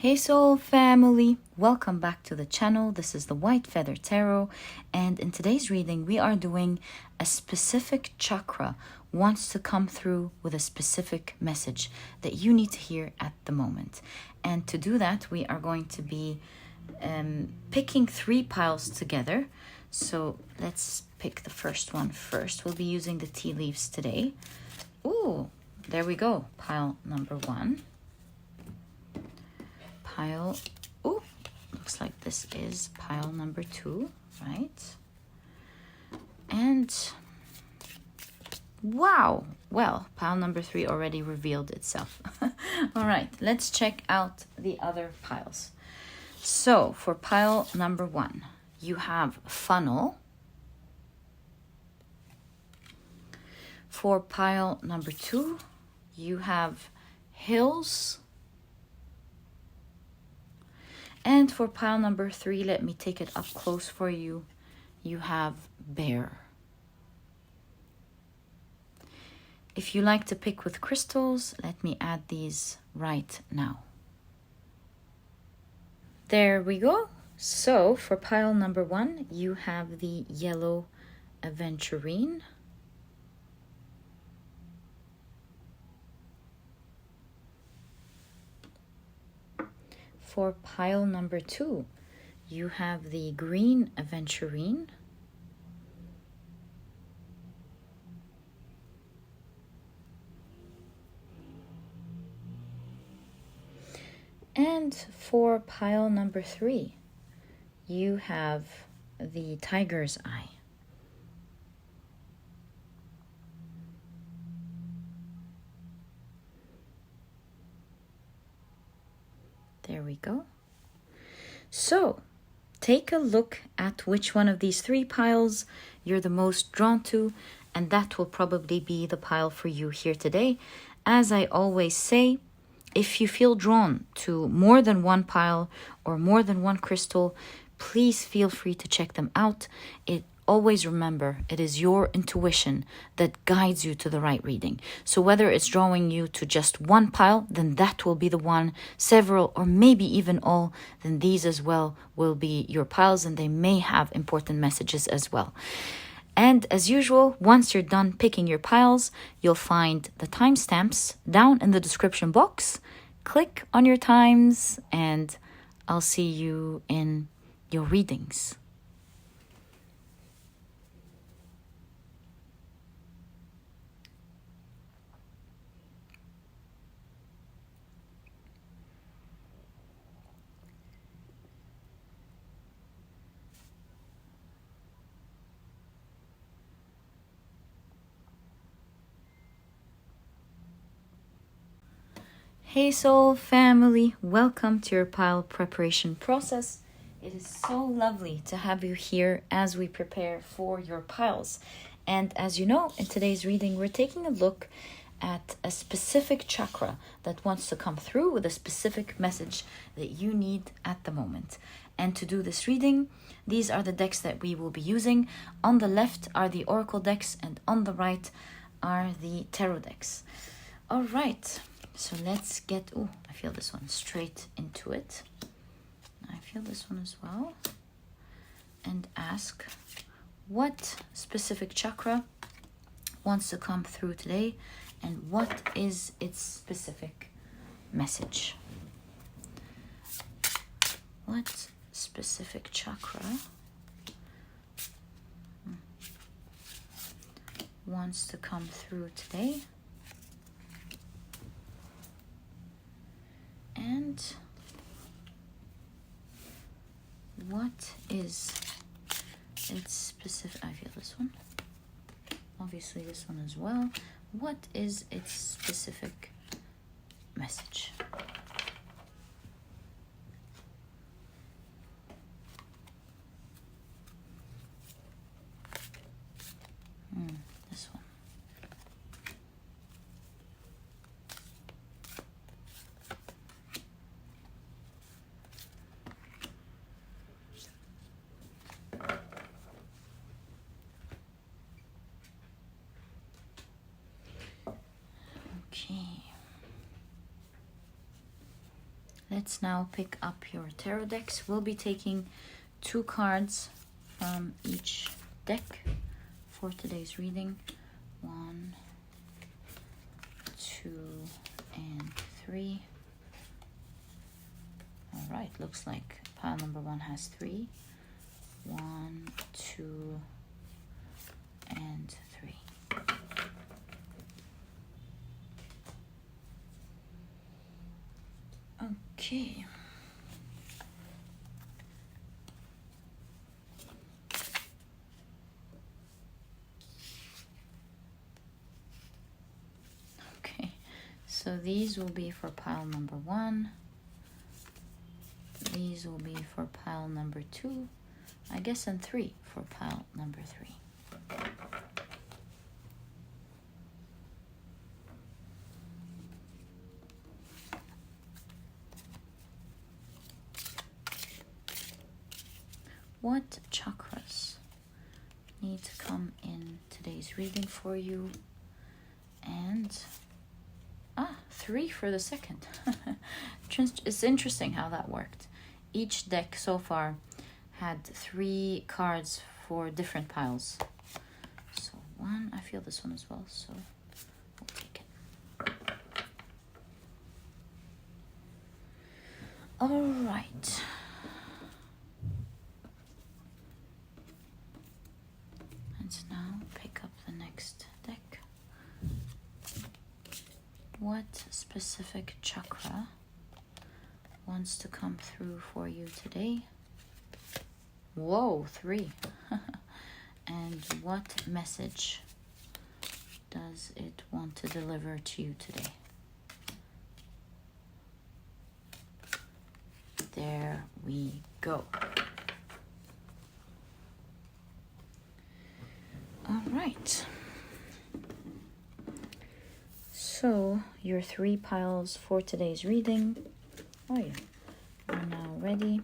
Hey Soul family, welcome back to the channel. This is the White Feather Tarot, and in today's reading we are doing a specific chakra wants to come through with a specific message that you need to hear at the moment. And to do that we are going to be picking 3 piles together. So let's pick the first one first. We'll be using the tea leaves today. Ooh, there we go. Pile number 1. Pile, oh, looks like this is pile number 2, right? And wow, well, pile number 3 already revealed itself. All right, let's check out the other piles. So for pile number 1, you have funnel. For pile number 2, you have hills. And for pile number 3, let me take it up close for you. You have bear. If you like to pick with crystals, let me add these right now. There we go. So for pile number 1, you have the yellow Aventurine. For pile number 2, you have the green Aventurine. And for pile number 3, you have the tiger's eye. There we go. So take a look at which one of these 3 piles you're the most drawn to, and that will probably be the pile for you here today. As I always say, if you feel drawn to more than one pile or more than one crystal, please feel free to check them out. Always remember, it is your intuition that guides you to the right reading. So whether it's drawing you to just one pile, then that will be the one. Several, or maybe even all, then these as well will be your piles, and they may have important messages as well. And as usual, once you're done picking your piles, you'll find the timestamps down in the description box. Click on your times, and I'll see you in your readings. Hey Soul family, welcome to your pile preparation process. It is so lovely to have you here as we prepare for your piles. And as you know, in today's reading, we're taking a look at a specific chakra that wants to come through with a specific message that you need at the moment. And to do this reading, these are the decks that we will be using. On the left are the oracle decks, and on the right are the tarot decks. All right. So let's get, oh, I feel this one straight into it. I feel this one as well. And ask, what specific chakra wants to come through today, and what is its specific message? What specific chakra wants to come through today? And what is its specific, I feel this one, obviously this one as well. What is its specific message? This one. Let's now pick up your tarot decks. We'll be taking 2 cards from each deck for today's reading. 1, 2, and 3. All right, looks like pile number 1 has 3. 1, 2, and 3. Okay. Okay, so these will be for pile number 1. These will be for pile number 2, I guess, and 3 for pile number 3. What chakras need to come in today's reading for you? And 3 for the second. It's interesting how that worked. Each deck so far had 3 cards for different piles. So 1, I feel this one as well, so we'll take it. All right. Let's now pick up the next deck. What specific chakra wants to come through for you today? Whoa, 3. And what message does it want to deliver to you today? There we go. All right. So your 3 piles for today's reading, are now ready.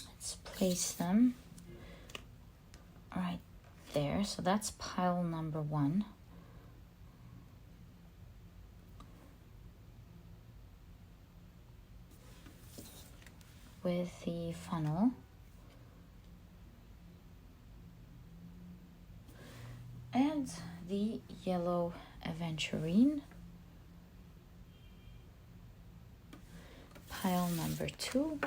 Let's place them right there. So that's pile number 1. With the funnel. And the yellow Aventurine. Pile number 2.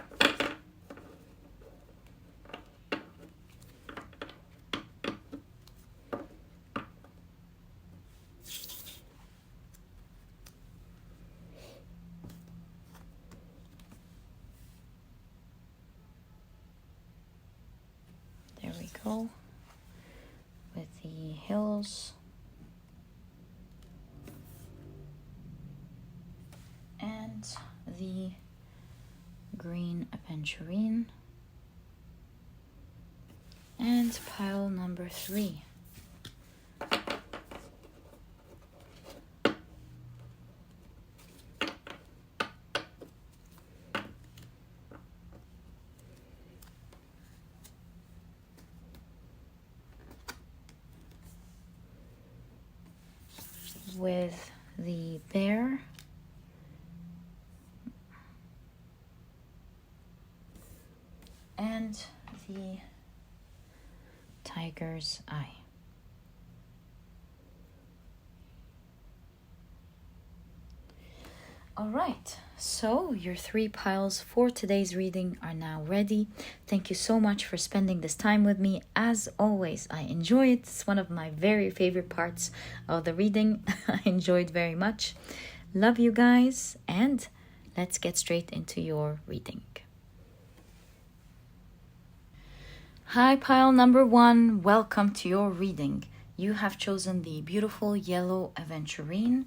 There we go. With the hills. And the green Aventurine. And pile number 3. With the bear and the tiger's eye. All right, so your 3 piles for today's reading are now ready. Thank you so much for spending this time with me. As always, I enjoy it. It's one of my very favorite parts of the reading. I enjoyed very much. Love you guys, and let's get straight into your reading. Hi, pile number 1. Welcome to your reading. You have chosen the beautiful yellow Aventurine,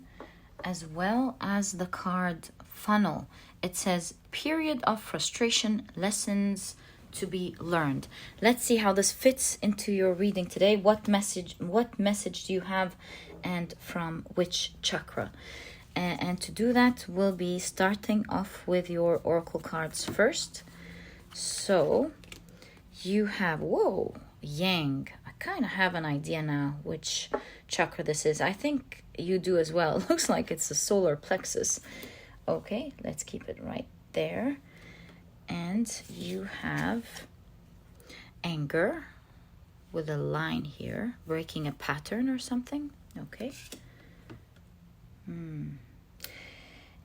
as well as the card funnel. It says period of frustration, lessons to be learned. Let's see how this fits into your reading today. What message do you have, and from which chakra? And to do that, we'll be starting off with your oracle cards first. So you have, whoa, Yang. I kind of have an idea now which chakra this is. I think you do as well. It looks like it's the solar plexus. Okay, let's keep it right there. And you have anger with a line here, breaking a pattern or something. Okay.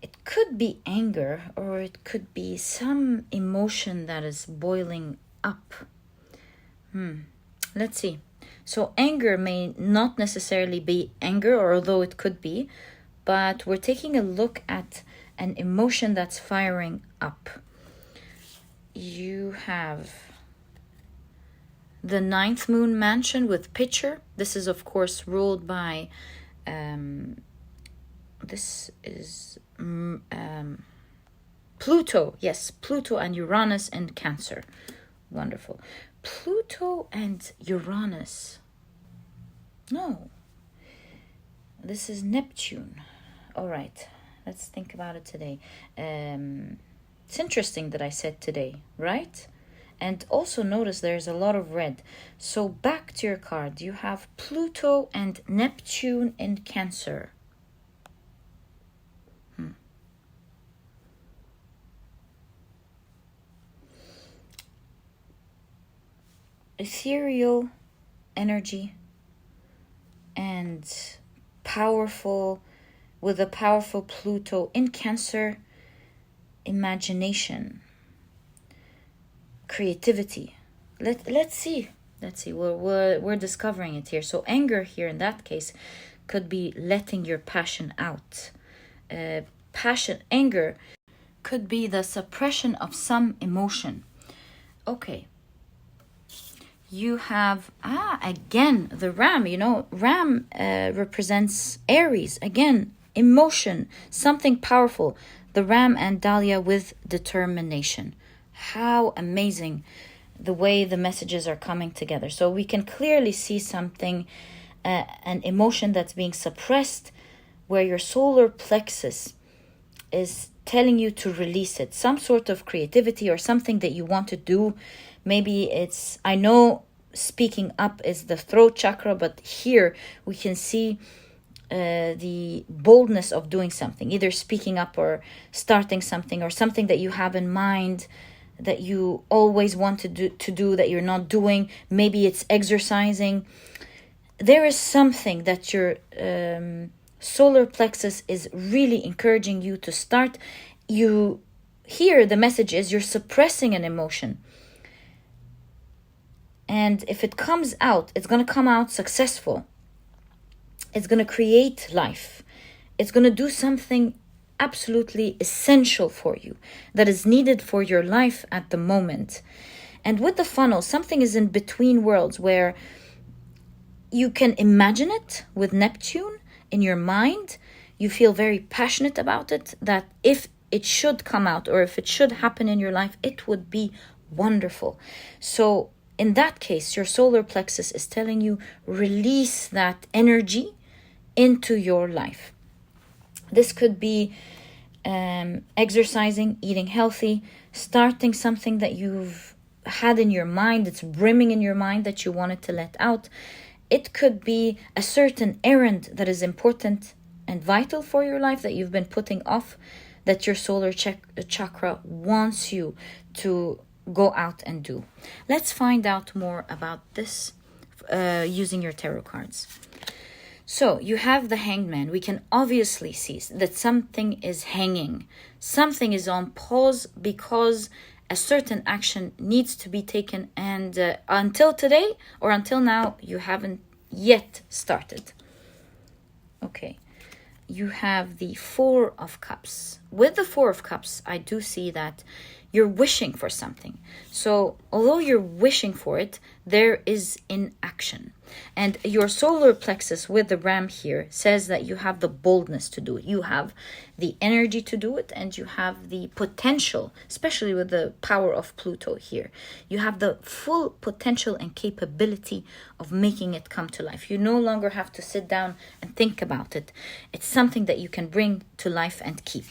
It could be anger, or it could be some emotion that is boiling up. Let's see. So anger may not necessarily be anger, or although it could be, but we're taking a look at an emotion that's firing up. You have the ninth moon mansion with pitcher. This is, of course, ruled by this is Pluto. Yes, Pluto and Uranus and Cancer. Wonderful. Pluto and Uranus. No. This is Neptune. All right. Let's think about it today. It's interesting that I said today, right? And also notice there's a lot of red. So back to your card. You have Pluto and Neptune in Cancer. Ethereal energy and powerful, with a powerful Pluto in Cancer, imagination, creativity. Let's see. We're discovering it here. So anger here in that case could be letting your passion out. Anger could be the suppression of some emotion. Okay. You have, again, the ram. Ram represents Aries. Again, emotion, something powerful. The ram and Dahlia with determination. How amazing the way the messages are coming together. So we can clearly see something, an emotion that's being suppressed, where your solar plexus is telling you to release it. Some sort of creativity or something that you want to do. Maybe it's, I know speaking up is the throat chakra, but here we can see the boldness of doing something, either speaking up or starting something, or something that you have in mind that you always want to do that you're not doing. Maybe it's exercising. There is something that your solar plexus is really encouraging you to start. Here the message is you're suppressing an emotion. And if it comes out, it's going to come out successful. It's going to create life. It's going to do something absolutely essential for you, that is needed for your life at the moment. And with the funnel, something is in between worlds, where you can imagine it with Neptune in your mind. You feel very passionate about it, that if it should come out, or if it should happen in your life, it would be wonderful. So in that case, your solar plexus is telling you, release that energy into your life. This could be exercising, eating healthy, starting something that you've had in your mind, it's brimming in your mind that you wanted to let out. It could be a certain errand that is important and vital for your life that you've been putting off, that your solar chakra wants you to go out and do. Let's find out more about this using your tarot cards. So you have the Hanged Man. We can obviously see that something is hanging. Something is on pause because a certain action needs to be taken. And until today, or until now, you haven't yet started. Okay. You have the Four of Cups. With the Four of Cups, I do see that you're wishing for something. So although you're wishing for it, there is inaction. And your solar plexus with the ram here says that you have the boldness to do it. You have the energy to do it, and you have the potential, especially with the power of Pluto here. You have the full potential and capability of making it come to life. You no longer have to sit down and think about it. It's something that you can bring to life and keep.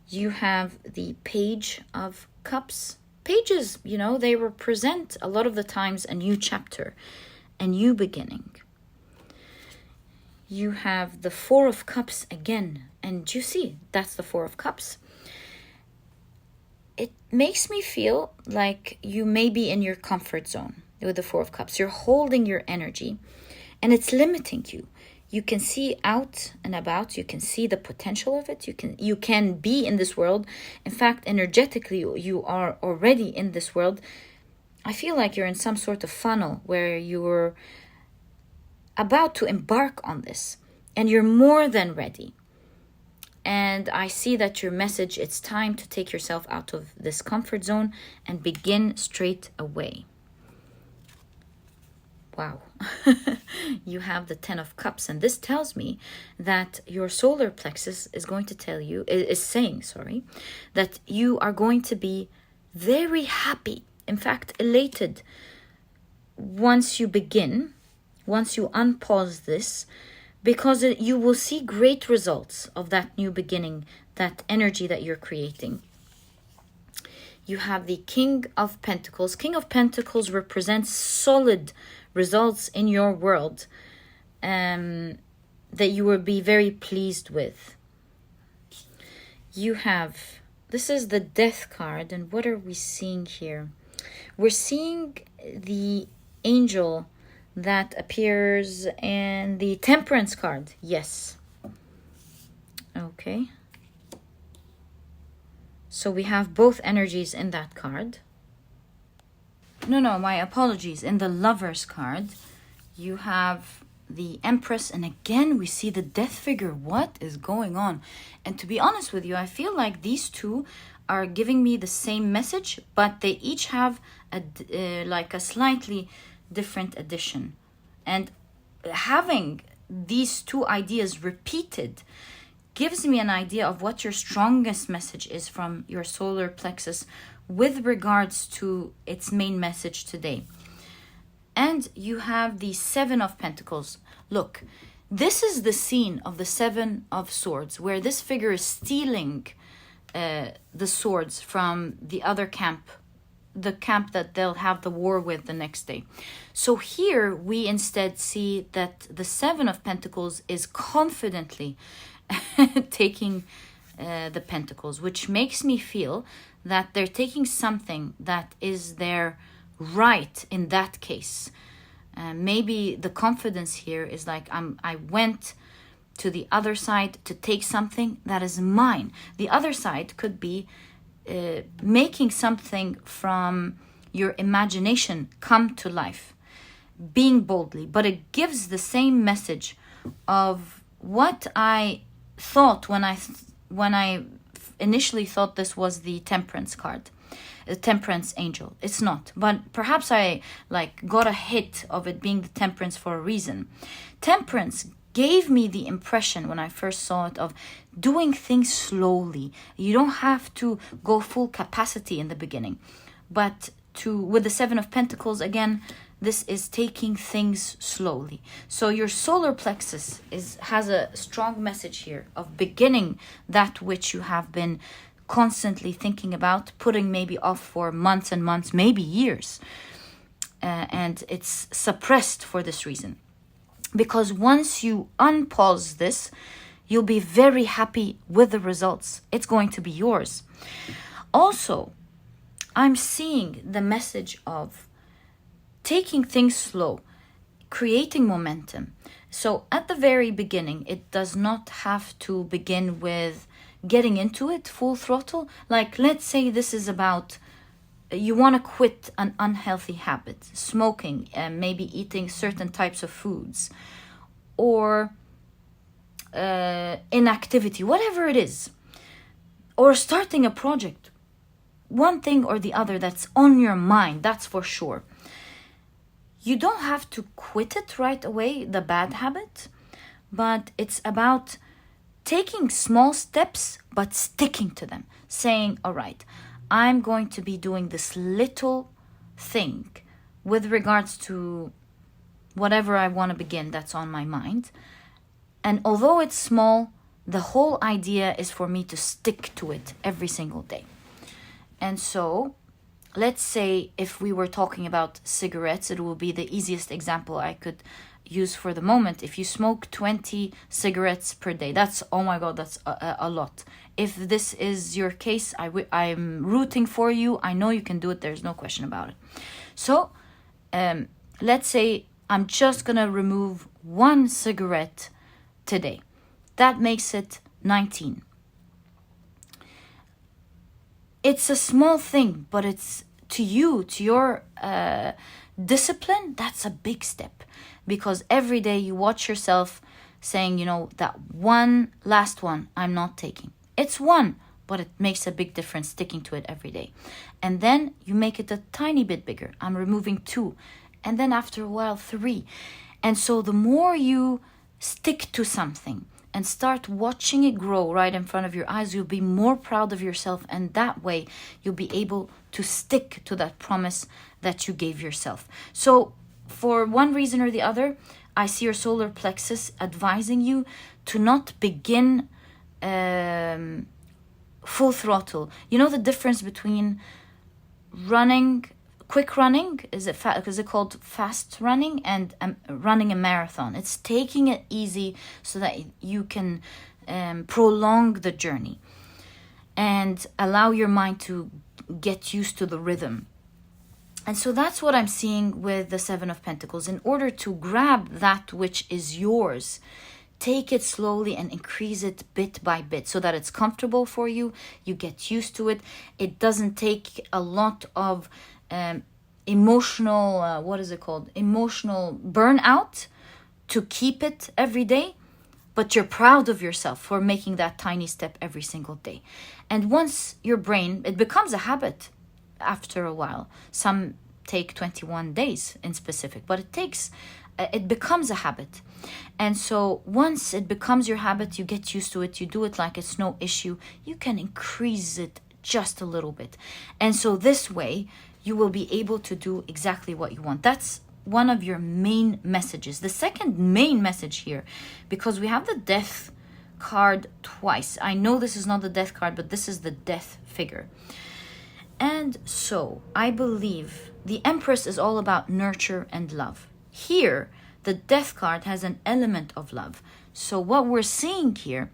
You have the Page of Cups. Pages, you know, they represent a lot of the times a new chapter, a new beginning. You have the Four of Cups again, and you see, that's the Four of Cups. It makes me feel like you may be in your comfort zone with the Four of Cups. You're holding your energy, and it's limiting you. You can see out and about. You can see the potential of it. You can be in this world. In fact, energetically, you are already in this world. I feel like you're in some sort of funnel where you're about to embark on this, and you're more than ready. And I see that your message, it's time to take yourself out of this comfort zone and begin straight away. Wow. You have the Ten of Cups, and this tells me that your solar plexus is going to tell you, is saying, that you are going to be very happy, in fact, elated once you begin, once you unpause this, because you will see great results of that new beginning, that energy that you're creating. You have the King of Pentacles. King of Pentacles represents solid results in your world that you will be very pleased with. You have, this is the Death card, and what are we seeing here? We're seeing the angel that appears in the Temperance card. Yes. Okay. So we have both energies in that card. No, my apologies. In the Lovers card, you have the Empress, and again we see the Death figure. What is going on? And to be honest with you, I feel like these two are giving me the same message, but they each have a slightly different edition. And having these two ideas repeated gives me an idea of what your strongest message is from your solar plexus with regards to its main message today. And you have the Seven of Pentacles. Look, this is the scene of the Seven of Swords, where this figure is stealing the swords from the other camp, the camp that they'll have the war with the next day. So here we instead see that the Seven of Pentacles is confidently taking the pentacles, which makes me feel that they're taking something that is their right in that case. Maybe the confidence here is like, I went to the other side to take something that is mine. The other side could be making something from your imagination come to life, being boldly, but it gives the same message of what I thought when I initially thought this was the Temperance card, the Temperance angel. It's not, but perhaps I got a hit of it being the Temperance for a reason. Temperance gave me the impression when I first saw it of doing things slowly. You don't have to go full capacity in the beginning, but with the Seven of Pentacles again, this is taking things slowly. So your solar plexus has a strong message here of beginning that which you have been constantly thinking about, putting maybe off for months and months, maybe years. And it's suppressed for this reason. Because once you unpause this, you'll be very happy with the results. It's going to be yours. Also, I'm seeing the message of taking things slow, creating momentum. So at the very beginning, it does not have to begin with getting into it full throttle. Like, let's say this is about you want to quit an unhealthy habit, smoking, and maybe eating certain types of foods, or inactivity, whatever it is, or starting a project. One thing or the other that's on your mind, that's for sure. You don't have to quit it right away, the bad habit, but it's about taking small steps, but sticking to them. Saying, all right, I'm going to be doing this little thing with regards to whatever I want to begin that's on my mind. And although it's small, the whole idea is for me to stick to it every single day. And so let's say if we were talking about cigarettes, it will be the easiest example I could use for the moment. If you smoke 20 cigarettes per day, that's, oh my God, that's a lot. If this is your case, I'm rooting for you. I know you can do it. There's no question about it. So let's say I'm just going to remove 1 cigarette today. That makes it 19. It's a small thing, but it's to you, to your discipline, that's a big step. Because every day you watch yourself saying, you know, that one last one I'm not taking. It's 1, but it makes a big difference sticking to it every day. And then you make it a tiny bit bigger. I'm removing 2. And then after a while, 3. And so the more you stick to something and start watching it grow right in front of your eyes, you'll be more proud of yourself. And that way you'll be able to stick to that promise that you gave yourself. So for one reason or the other, I see your solar plexus advising you to not begin full throttle. You know the difference between running, quick running, is it called fast running, and running a marathon? It's taking it easy so that you can prolong the journey and allow your mind to get used to the rhythm. And so that's what I'm seeing with the 7 of Pentacles. In order to grab that which is yours, take it slowly and increase it bit by bit so that it's comfortable for you. You get used to it. It doesn't take a lot of emotional, emotional burnout to keep it every day. But you're proud of yourself for making that tiny step every single day. And once your brain, it becomes a habit after a while. Some take 21 days in specific, but it becomes a habit. And so once it becomes your habit, you get used to it, you do it like it's no issue, you can increase it just a little bit. And so this way, you will be able to do exactly what you want. That's one of your main messages. The second main message here, because we have the Death card twice. I know this is not the Death card, but this is the Death figure. And so I believe the Empress is all about nurture and love. Here, the Death card has an element of love. So what we're seeing here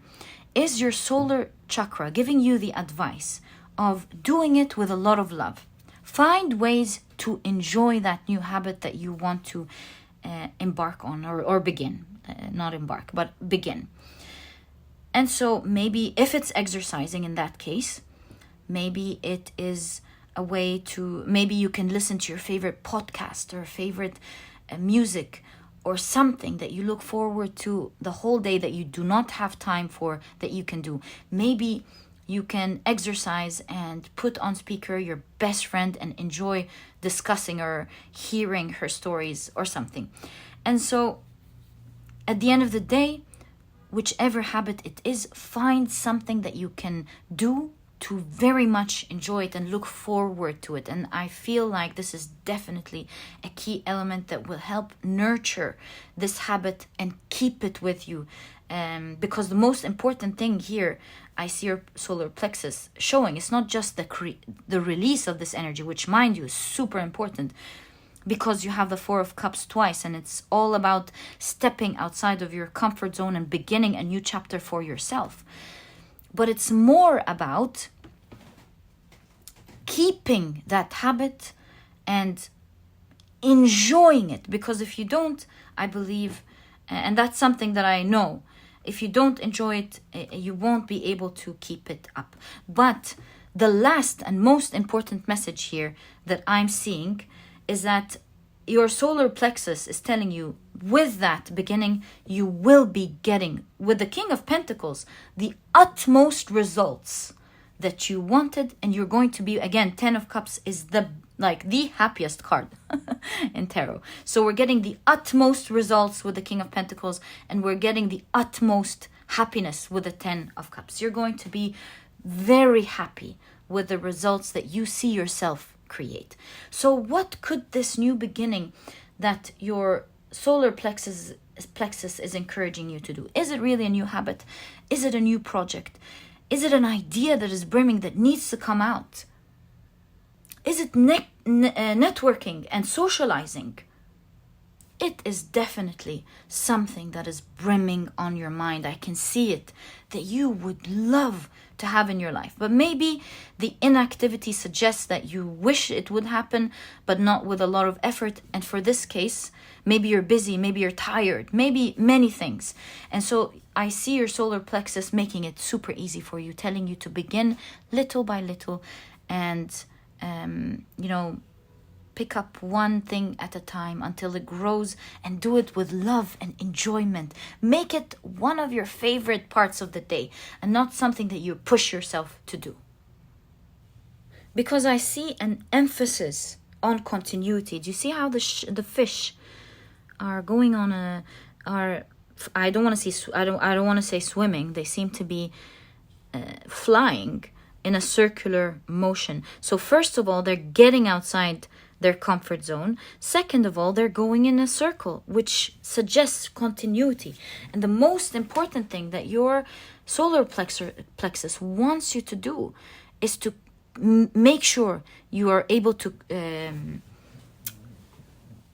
is your solar chakra giving you the advice of doing it with a lot of love. Find ways to enjoy that new habit that you want to embark on or begin. Not embark, but begin. And so maybe if it's exercising in that case, maybe it is a way to, maybe you can listen to your favorite podcast or favorite music or something that you look forward to the whole day that you do not have time for, that you can do. Maybe you can exercise and put on speaker your best friend and enjoy discussing or hearing her stories or something. And so at the end of the day, whichever habit it is, find something that you can do to very much enjoy it and look forward to it. And I feel like this is definitely a key element that will help nurture this habit and keep it with you. Because the most important thing here, I see your solar plexus showing, it's not just the release of this energy, which mind you is super important, because you have the 4 of Cups twice, and it's all about stepping outside of your comfort zone and beginning a new chapter for yourself. But it's more about keeping that habit and enjoying it. Because if you don't, I believe, and that's something that I know, if you don't enjoy it, you won't be able to keep it up. But the last and most important message here that I'm seeing is that your solar plexus is telling you, with that beginning, you will be getting, with the King of Pentacles, the utmost results that you wanted. And you're going to be, again, 10 of Cups is the happiest card in tarot. So we're getting the utmost results with the King of Pentacles, and we're getting the utmost happiness with the 10 of Cups. You're going to be very happy with the results that you see yourself create. So what could this new beginning that your solar plexus plexus is encouraging you to do? Is it really a new habit? Is it a new project? Is it an idea that is brimming that needs to come out? Is it networking and socializing? It is definitely something that is brimming on your mind. I can see it, that you would love to have in your life. But maybe the inactivity suggests that you wish it would happen, but not with a lot of effort. And for this case, maybe you're busy, maybe you're tired, maybe many things. And so I see your solar plexus making it super easy for you, telling you to begin little by little and, pick up one thing at a time until it grows, and do it with love and enjoyment. Make it one of your favorite parts of the day and not something that you push yourself to do. Because I see an emphasis on continuity. Do you see how the fish are going on I don't want to say swimming. They seem to be flying in a circular motion. So first of all, they're getting outside their comfort zone. Second of all, they're going in a circle, which suggests continuity. And the most important thing that your solar plexus wants you to do is to make sure you are able to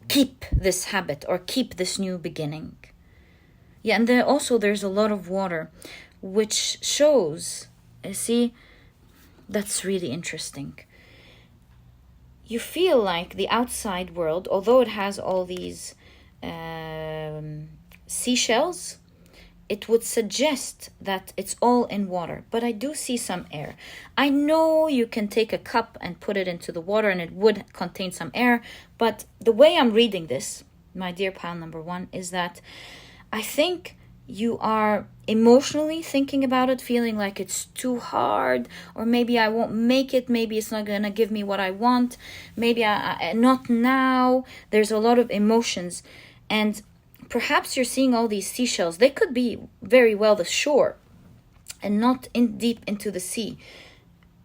keep this habit or keep this new beginning. Yeah, and then also there's a lot of water, which shows, see, that's really interesting. You feel like the outside world, although it has all these seashells, it would suggest that it's all in water. But I do see some air. I know you can take a cup and put it into the water and it would contain some air. But the way I'm reading this, my dear pile number 1, is that I think you are emotionally thinking about it, feeling like it's too hard, or maybe I won't make it, maybe it's not going to give me what I want, maybe I not now. There's a lot of emotions, and perhaps you're seeing all these seashells. They could be very well the shore and not deep into the sea.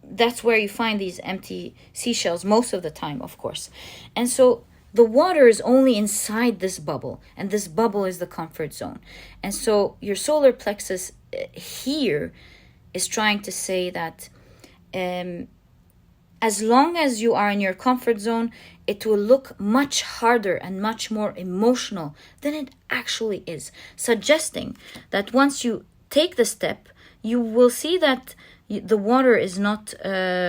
That's where you find these empty seashells most of the time, of course. And so the water is only inside this bubble, and this bubble is the comfort zone. And so your solar plexus here is trying to say that as long as you are in your comfort zone, it will look much harder and much more emotional than it actually is, suggesting that once you take the step, you will see that the water is not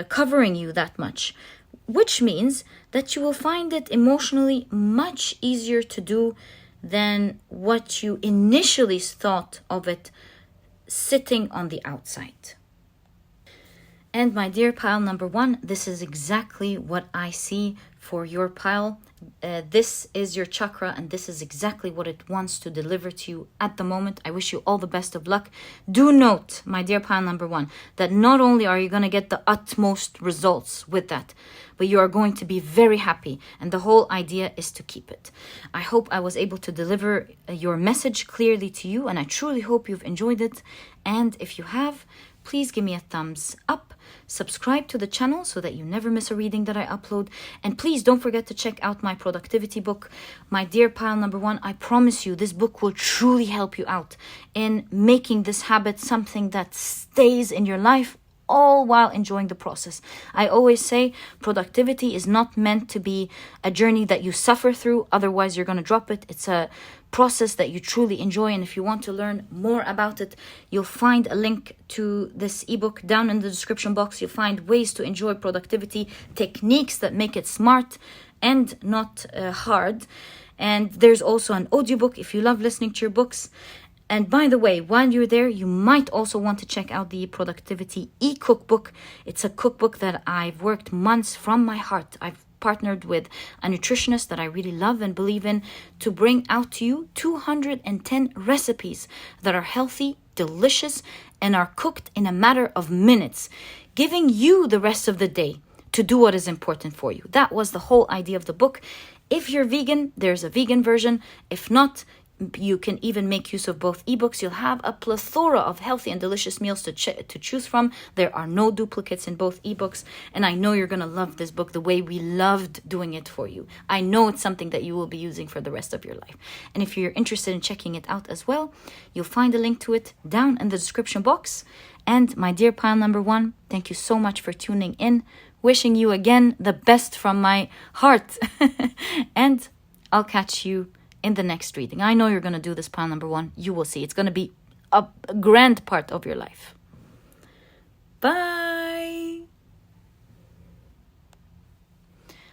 covering you that much, which means that you will find it emotionally much easier to do than what you initially thought of it sitting on the outside. And my dear pile number 1, this is exactly what I see for your pile. This is your chakra, and this is exactly what it wants to deliver to you at the moment. I wish you all the best of luck. Do note, my dear pile number 1, that not only are you going to get the utmost results with that, but you are going to be very happy, and the whole idea is to keep it. I hope I was able to deliver your message clearly to you, and I truly hope you've enjoyed it. And if you have, please give me a thumbs up. Subscribe to the channel so that you never miss a reading that I upload. And please don't forget to check out my productivity book. My dear pile number 1, I promise you this book will truly help you out in making this habit something that stays in your life, all while enjoying the process. I always say productivity is not meant to be a journey that you suffer through, otherwise you're going to drop it. It's a process that you truly enjoy, and if you want to learn more about it, you'll find a link to this ebook down in the description box. You'll find ways to enjoy productivity, techniques that make it smart and not hard. And there's also an audiobook if you love listening to your books. And by the way, while you're there, you might also want to check out the Productivity e-cookbook. It's a cookbook that I've worked months from my heart. I've partnered with a nutritionist that I really love and believe in to bring out to you 210 recipes that are healthy, delicious, and are cooked in a matter of minutes, giving you the rest of the day to do what is important for you. That was the whole idea of the book. If you're vegan, there's a vegan version. If not, You can even make use of both ebooks. You'll have a plethora of healthy and delicious meals to choose from. There are no duplicates in both ebooks. And I know you're going to love this book the way we loved doing it for you. I know it's something that you will be using for the rest of your life. And if you're interested in checking it out as well, you'll find a link to it down in the description box. And my dear pile number 1, thank you so much for tuning in. Wishing you again the best from my heart. And I'll catch you in the next reading. I know you're going to do this pile number 1. You will see. It's going to be a grand part of your life. Bye.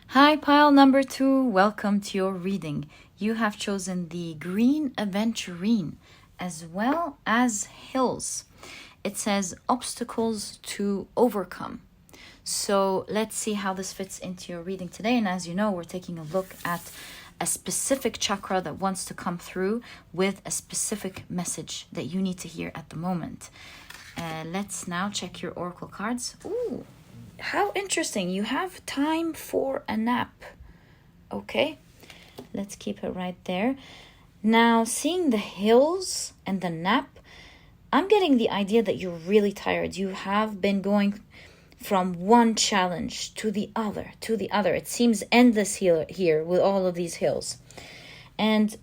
Hi, pile number 2. Welcome to your reading. You have chosen the green Aventurine as well as hills. It says obstacles to overcome. So let's see how this fits into your reading today. And as you know, we're taking a look at a specific chakra that wants to come through with a specific message that you need to hear at the moment. Let's now check your oracle cards. Ooh, how interesting. You have time for a nap. Okay, let's keep it right there. Now, seeing the hills and the nap, I'm getting the idea that you're really tired. You have been going from one challenge to the other, It seems endless here with all of these hills. And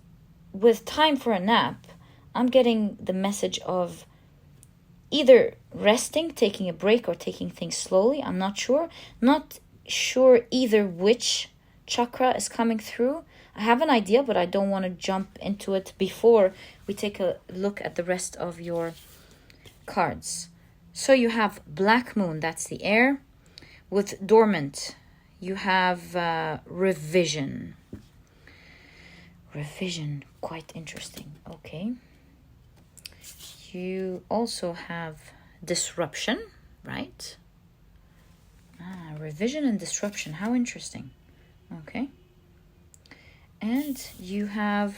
with time for a nap, I'm getting the message of either resting, taking a break, or taking things slowly. I'm not sure. Not sure either which chakra is coming through. I have an idea, but I don't want to jump into it before we take a look at the rest of your cards. So you have Black Moon, that's the air. With Dormant, you have Revision. Revision, quite interesting. Okay. You also have Disruption, right? Revision and Disruption, how interesting. Okay. And you have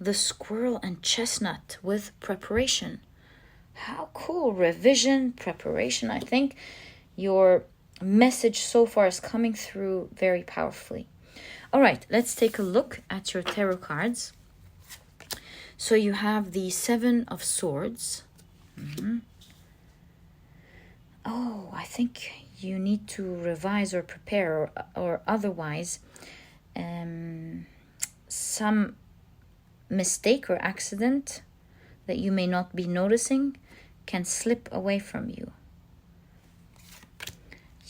the Squirrel and Chestnut with Preparation. How cool. Revision, preparation. I think your message so far is coming through very powerfully. All right, let's take a look at your tarot cards. So you have the 7 of Swords. Oh, I think you need to revise or prepare or otherwise some mistake or accident that you may not be noticing can slip away from you.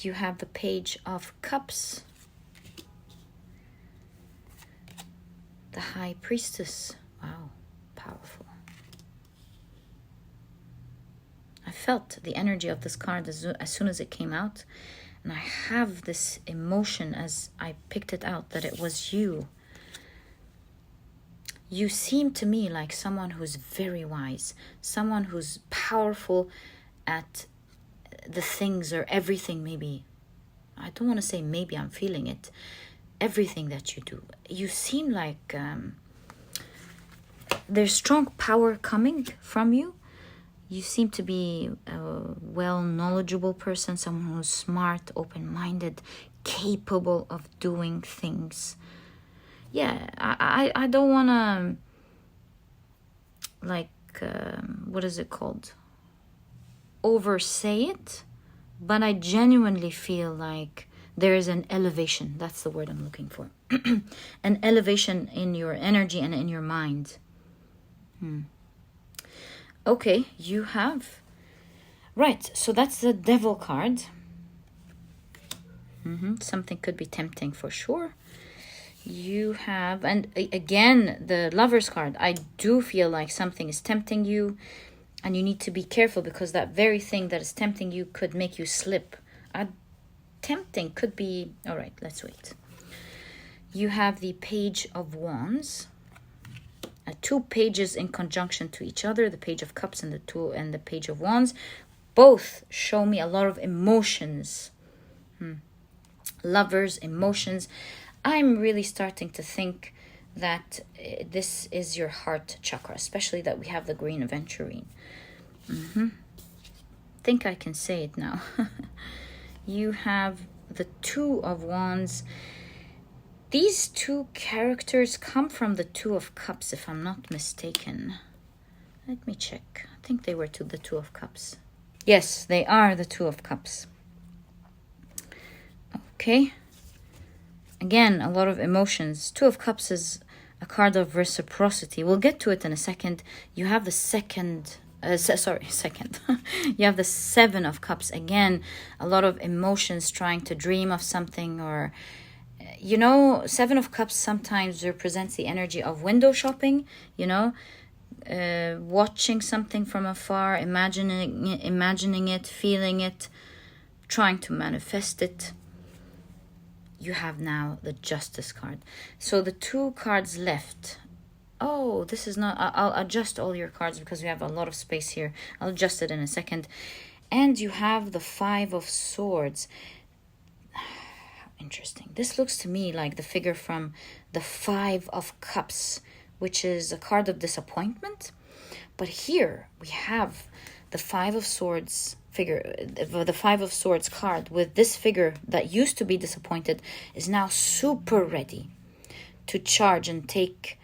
You have the Page of Cups, the High Priestess. Wow, powerful. I felt the energy of this card as soon as it came out, and I have this emotion as I picked it out that it was you. You seem to me like someone who's very wise, someone who's powerful at the things or everything, maybe. I don't want to say maybe, I'm feeling it. Everything that you do. You seem like there's strong power coming from you. You seem to be a well-knowledgeable person, someone who's smart, open-minded, capable of doing things. Yeah, I don't want to, like, what is it called? Oversay it, but I genuinely feel like there is an elevation. That's the word I'm looking for. An elevation in your energy and in your mind. Okay, you have... Right, so that's the Devil card. Something could be tempting for sure. You have, and again, the Lover's card. I do feel like something is tempting you, and you need to be careful because that very thing that is tempting you could make you slip. Tempting could be... All right, let's wait. You have the Page of Wands. 2 pages in conjunction to each other, the Page of Cups and the Page of Wands. Both show me a lot of emotions. Lovers, emotions. I'm really starting to think that this is your heart chakra, especially that we have the green Aventurine. Think I can say it now. You have the 2 of Wands. These two characters come from the Two of Cups, if I'm not mistaken. Let me check. I think they were the Two of Cups. Yes, they are the Two of Cups. Okay. Again, a lot of emotions. Two of Cups is a card of reciprocity. We'll get to it in a second. You have the second. You have the Seven of Cups. Again, a lot of emotions, trying to dream of something, or Seven of Cups sometimes represents the energy of window shopping, watching something from afar, imagining it, feeling it, trying to manifest it. You have now the Justice card. So the two cards left. Oh, this is not... I'll adjust all your cards because we have a lot of space here. I'll adjust it in a second. And you have the Five of Swords. Interesting. This looks to me like the figure from the Five of Cups, which is a card of disappointment. But here we have the Five of Swords figure, the Five of Swords card with this figure that used to be disappointed is now super ready to charge and take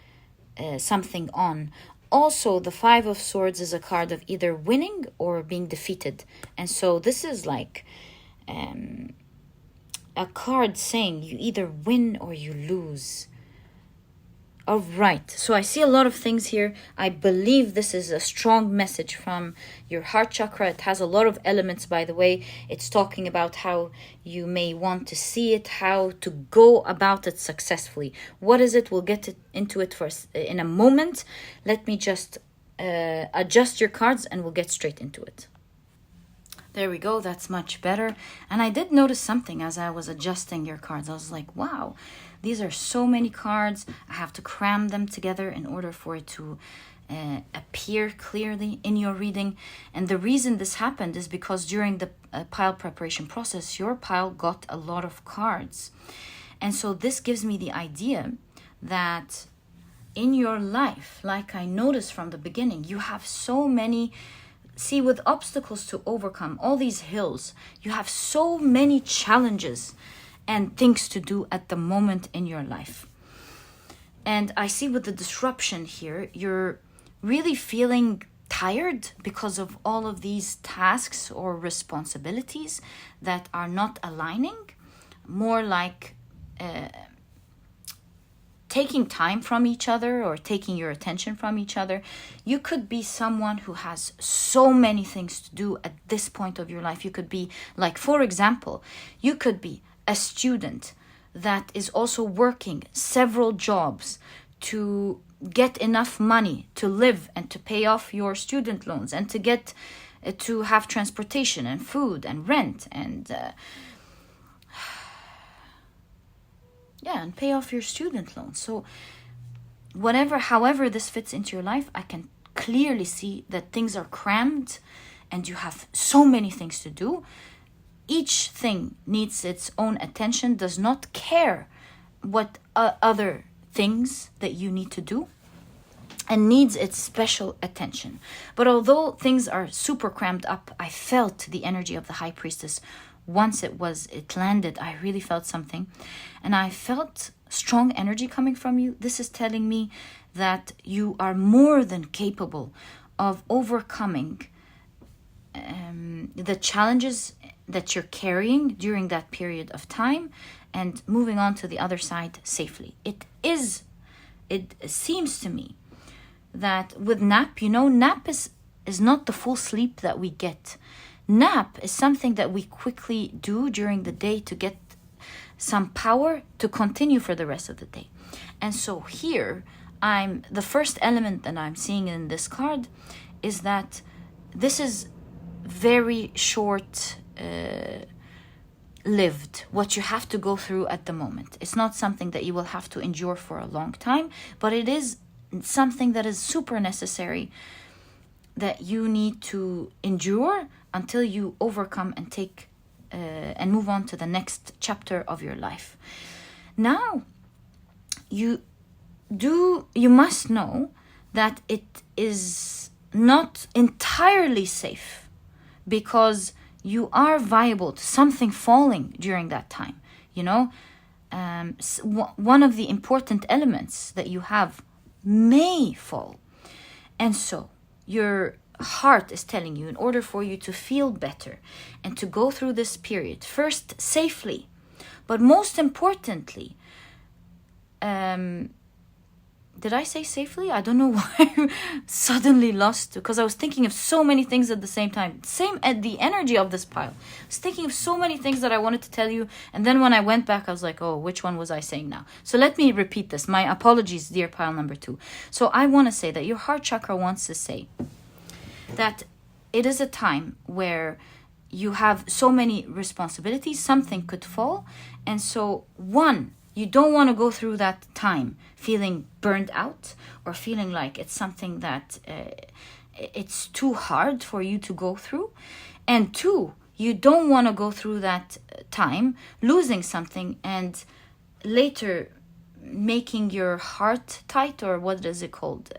something on. Also, the Five of Swords is a card of either winning or being defeated. And so this is like a card saying you either win or you lose. All right, so I see a lot of things here. I believe this is a strong message from your heart chakra. It has a lot of elements, by the way. It's talking about how you may want to see it, how to go about it successfully. What is it? We'll get into it first in a moment. Let me just adjust your cards and we'll get straight into it. There we go, that's much better. And I did notice something as I was adjusting your cards. I was like, wow, these are so many cards. I have to cram them together in order for it to appear clearly in your reading. And the reason this happened is because during the pile preparation process, your pile got a lot of cards. And so this gives me the idea that in your life, like I noticed from the beginning, you have so many... See, with obstacles to overcome, all these hills, you have so many challenges and things to do at the moment in your life. And I see with the disruption here, you're really feeling tired because of all of these tasks or responsibilities that are not aligning, more like taking time from each other or taking your attention from each other. You could be someone who has so many things to do at this point of your life. You could be, like, for example, you could be a student that is also working several jobs to get enough money to live and to pay off your student loans and to get to have transportation and food and rent and and pay off your student loans. So however this fits into your life, I can clearly see that things are crammed and you have so many things to do. Each thing needs its own attention, does not care what other things that you need to do, and needs its special attention. But although things are super crammed up, I felt the energy of the High Priestess. Once it landed, I really felt something. And I felt strong energy coming from you. This is telling me that you are more than capable of overcoming the challenges that you're carrying during that period of time and moving on to the other side safely. It seems to me that with nap, nap is not the full sleep that we get. Nap is something that we quickly do during the day to get some power to continue for the rest of the day. And so here, the first element that I'm seeing in this card is that this is very short lived, what you have to go through at the moment. It's not something that you will have to endure for a long time, but it is something that is super necessary that you need to endure until you overcome and take and move on to the next chapter of your life. Now, you must know that it is not entirely safe because you are viable to something falling during that time. one of the important elements that you have may fall. And so your heart is telling you, in order for you to feel better and to go through this period, first safely, but most importantly, did I say safely? I don't know why I suddenly lost, because I was thinking of so many things at the same time. Same at the energy of this pile. I was thinking of so many things that I wanted to tell you. And then when I went back, I was like, oh, which one was I saying now? So let me repeat this. My apologies, dear pile number 2. So I want to say that your heart chakra wants to say that it is a time where you have so many responsibilities. Something could fall. And so you don't want to go through that time feeling burned out or feeling like it's something that it's too hard for you to go through. And 2, you don't want to go through that time losing something and later making your heart tight, or what is it called?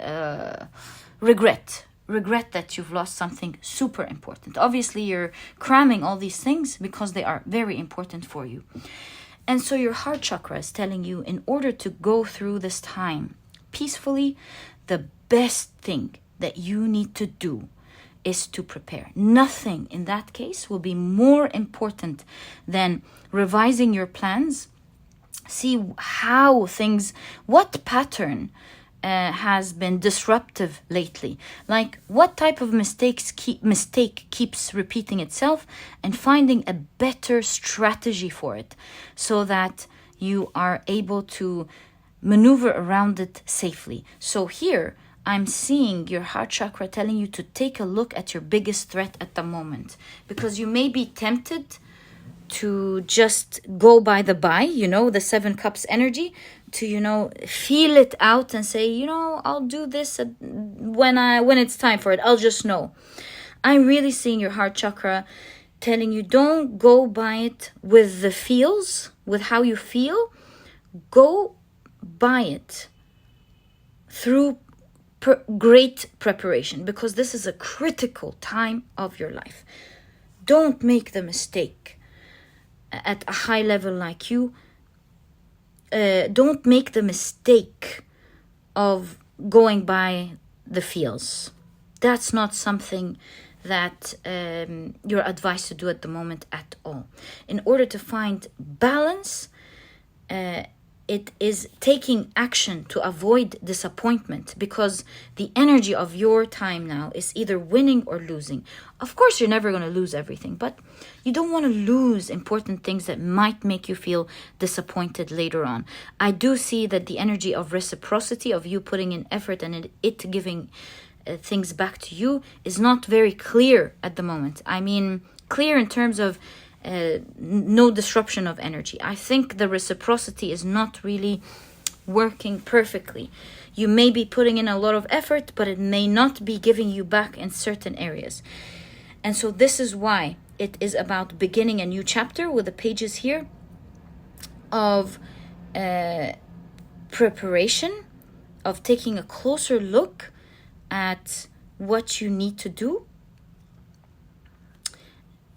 Regret that you've lost something super important. Obviously, you're cramming all these things because they are very important for you. And so your heart chakra is telling you, in order to go through this time peacefully, the best thing that you need to do is to prepare. Nothing in that case will be more important than revising your plans. See what pattern has been disruptive lately. Like, what type of mistake keeps repeating itself, and finding a better strategy for it so that you are able to maneuver around it safely. So here, I'm seeing your heart chakra telling you to take a look at your biggest threat at the moment, because you may be tempted to just go by the 7 cups energy, to feel it out and say, I'll do this when it's time for it. I'll just know. I'm really seeing your heart chakra telling you, don't go by it with the feels, with how you feel. Go by it through great preparation, because this is a critical time of your life. Don't make the mistake at a high level like you. Don't make the mistake of going by the feels. That's not something that you're advised to do at the moment at all. In order to find balance, it is taking action to avoid disappointment, because the energy of your time now is either winning or losing. Of course, you're never going to lose everything, but you don't want to lose important things that might make you feel disappointed later on. I do see that the energy of reciprocity, of you putting in effort and it giving things back to you, is not very clear at the moment. I mean, clear in terms of no disruption of energy. I think the reciprocity is not really working perfectly. You may be putting in a lot of effort, but it may not be giving you back in certain areas. And so this is why it is about beginning a new chapter with the pages here of preparation, of taking a closer look at what you need to do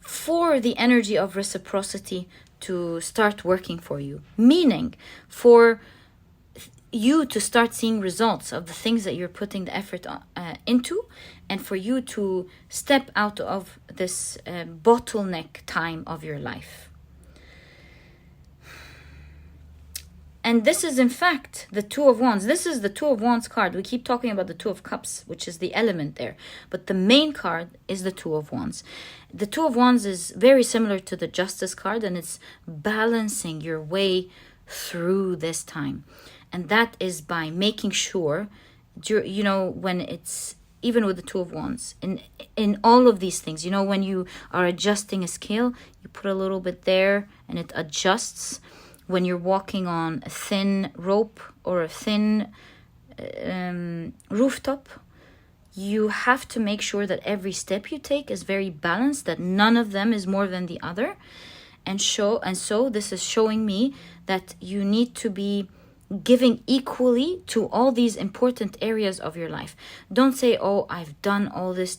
for the energy of reciprocity to start working for you. Meaning, for you to start seeing results of the things that you're putting the effort into, and for you to step out of this bottleneck time of your life. And this is, in fact, the Two of Wands. This is the Two of Wands card. We keep talking about the Two of Cups, which is the element there. But the main card is the Two of Wands. The Two of Wands is very similar to the Justice card, and it's balancing your way through this time. And that is by making sure, when it's, even with the Two of Wands, in all of these things, when you are adjusting a scale, you put a little bit there and it adjusts. When you're walking on a thin rope or a thin rooftop, you have to make sure that every step you take is very balanced, that none of them is more than the other. And so this is showing me that you need to be giving equally to all these important areas of your life. Don't say, oh, I've done all this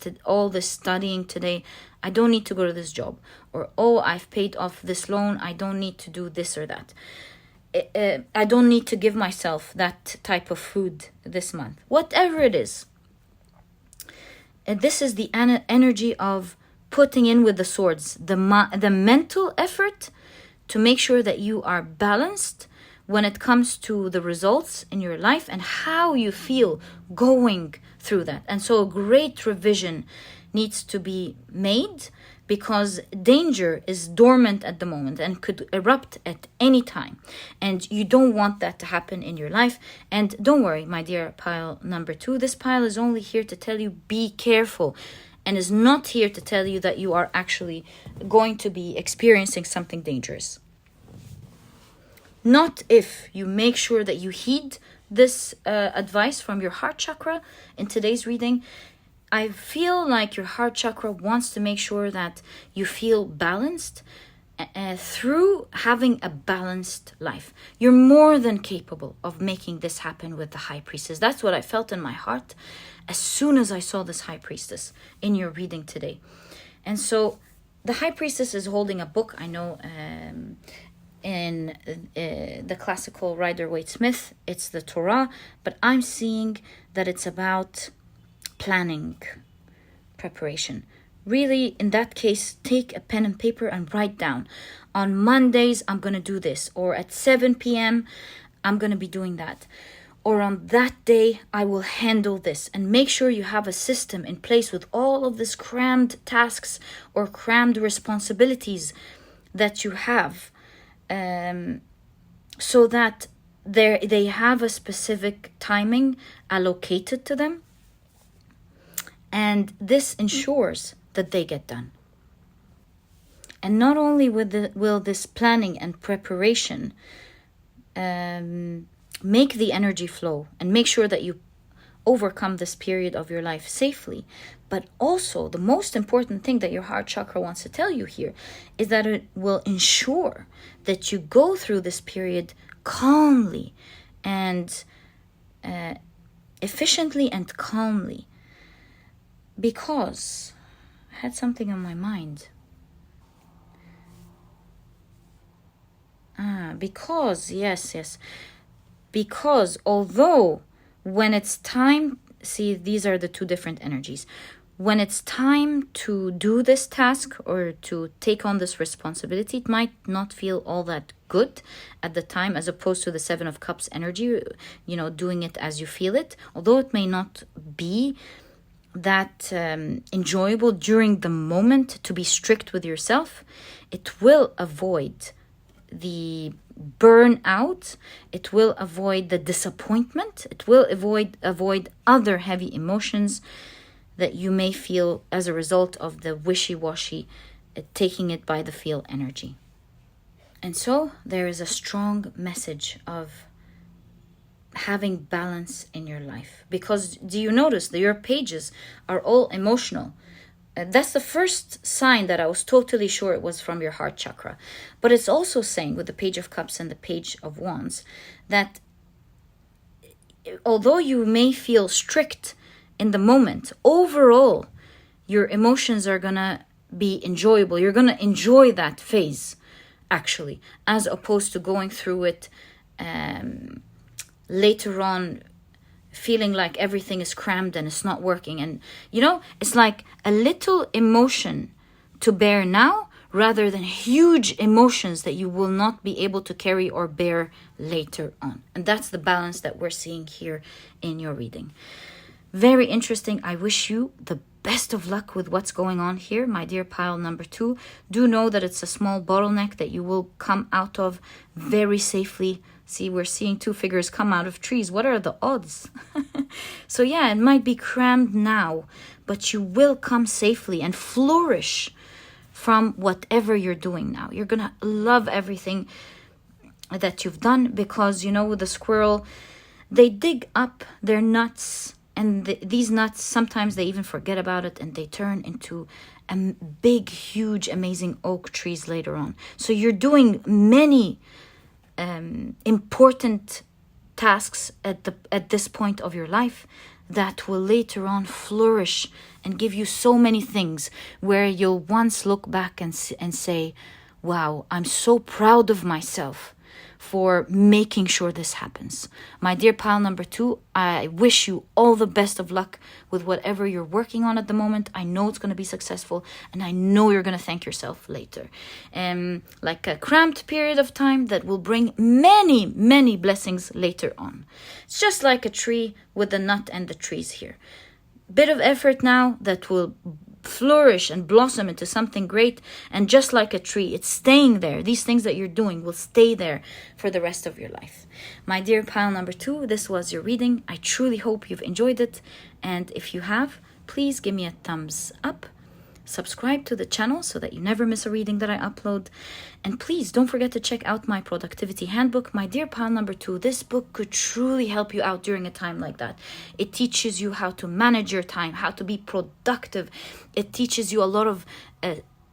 studying today, I don't need to go to this job. Or, oh, I've paid off this loan, I don't need to do this or that. I don't need to give myself that type of food this month. Whatever it is. This is the energy of putting in with the swords, the mental effort to make sure that you are balanced when it comes to the results in your life and how you feel going through that. And so a great revision needs to be made, because danger is dormant at the moment and could erupt at any time. And you don't want that to happen in your life. And don't worry, my dear pile number 2, this pile is only here to tell you be careful, and is not here to tell you that you are actually going to be experiencing something dangerous. Not if you make sure that you heed this advice from your heart chakra in today's reading. I feel like your heart chakra wants to make sure that you feel balanced through having a balanced life. You're more than capable of making this happen with the High Priestess. That's what I felt in my heart as soon as I saw this High Priestess in your reading today. And so the High Priestess is holding a book. I know in the classical Rider-Waite-Smith, it's the Torah, but I'm seeing that it's about planning, preparation. Really, in that case, take a pen and paper and write down, on Mondays I'm going to do this, or at 7 p.m. I'm going to be doing that, or on that day I will handle this. And make sure you have a system in place with all of these crammed tasks or crammed responsibilities that you have, so that they have a specific timing allocated to them. And this ensures that they get done. And not only will this planning and preparation make the energy flow and make sure that you overcome this period of your life safely, but also the most important thing that your heart chakra wants to tell you here is that it will ensure that you go through this period calmly and efficiently and calmly. Because I had something on my mind. Because, yes. Because although when it's time, see, these are the two different energies. When it's time to do this task or to take on this responsibility, it might not feel all that good at the time, as opposed to the 7 of Cups energy, doing it as you feel it. Although it may not be that enjoyable during the moment to be strict with yourself, it will avoid the burnout, it will avoid the disappointment, it will avoid other heavy emotions that you may feel as a result of the wishy-washy taking it by the feel energy. And so there is a strong message of having balance in your life, because do you notice that your pages are all emotional? That's the first sign that I was totally sure it was from your heart chakra. But it's also saying with the Page of Cups and the Page of Wands that although you may feel strict in the moment, overall your emotions are gonna be enjoyable. You're gonna enjoy that phase actually, as opposed to going through it later on feeling like everything is crammed and it's not working. And it's like a little emotion to bear now rather than huge emotions that you will not be able to carry or bear later on. And that's the balance that we're seeing here in your reading. Very interesting. I wish you the best of luck with what's going on here, my dear pile number 2. Do know that it's a small bottleneck that you will come out of very safely. See, we're seeing 2 figures come out of trees. What are the odds? So yeah, it might be crammed now, but you will come safely and flourish from whatever you're doing now. You're going to love everything that you've done, because, with the squirrel, they dig up their nuts, and these nuts, sometimes they even forget about it, and they turn into big, huge, amazing oak trees later on. So you're doing many important tasks at this point of your life that will later on flourish and give you so many things where you'll once look back and say, wow, I'm so proud of myself for making sure this happens. My dear pile number 2, I wish you all the best of luck with whatever you're working on at the moment. I know it's going to be successful, and I know you're going to thank yourself later. Like a cramped period of time that will bring many, many blessings later on. It's just like a tree with the nut and the trees here. Bit of effort now that will flourish and blossom into something great, and just like a tree, it's staying there. These things that you're doing will stay there for the rest of your life. My dear pile number 2, this was your reading. I truly hope you've enjoyed it, and if you have, please give me a thumbs up. Subscribe to the channel so that you never miss a reading that I upload. And please don't forget to check out my productivity handbook. My dear pile number 2, this book could truly help you out during a time like that. It teaches you how to manage your time, how to be productive. It teaches you a lot of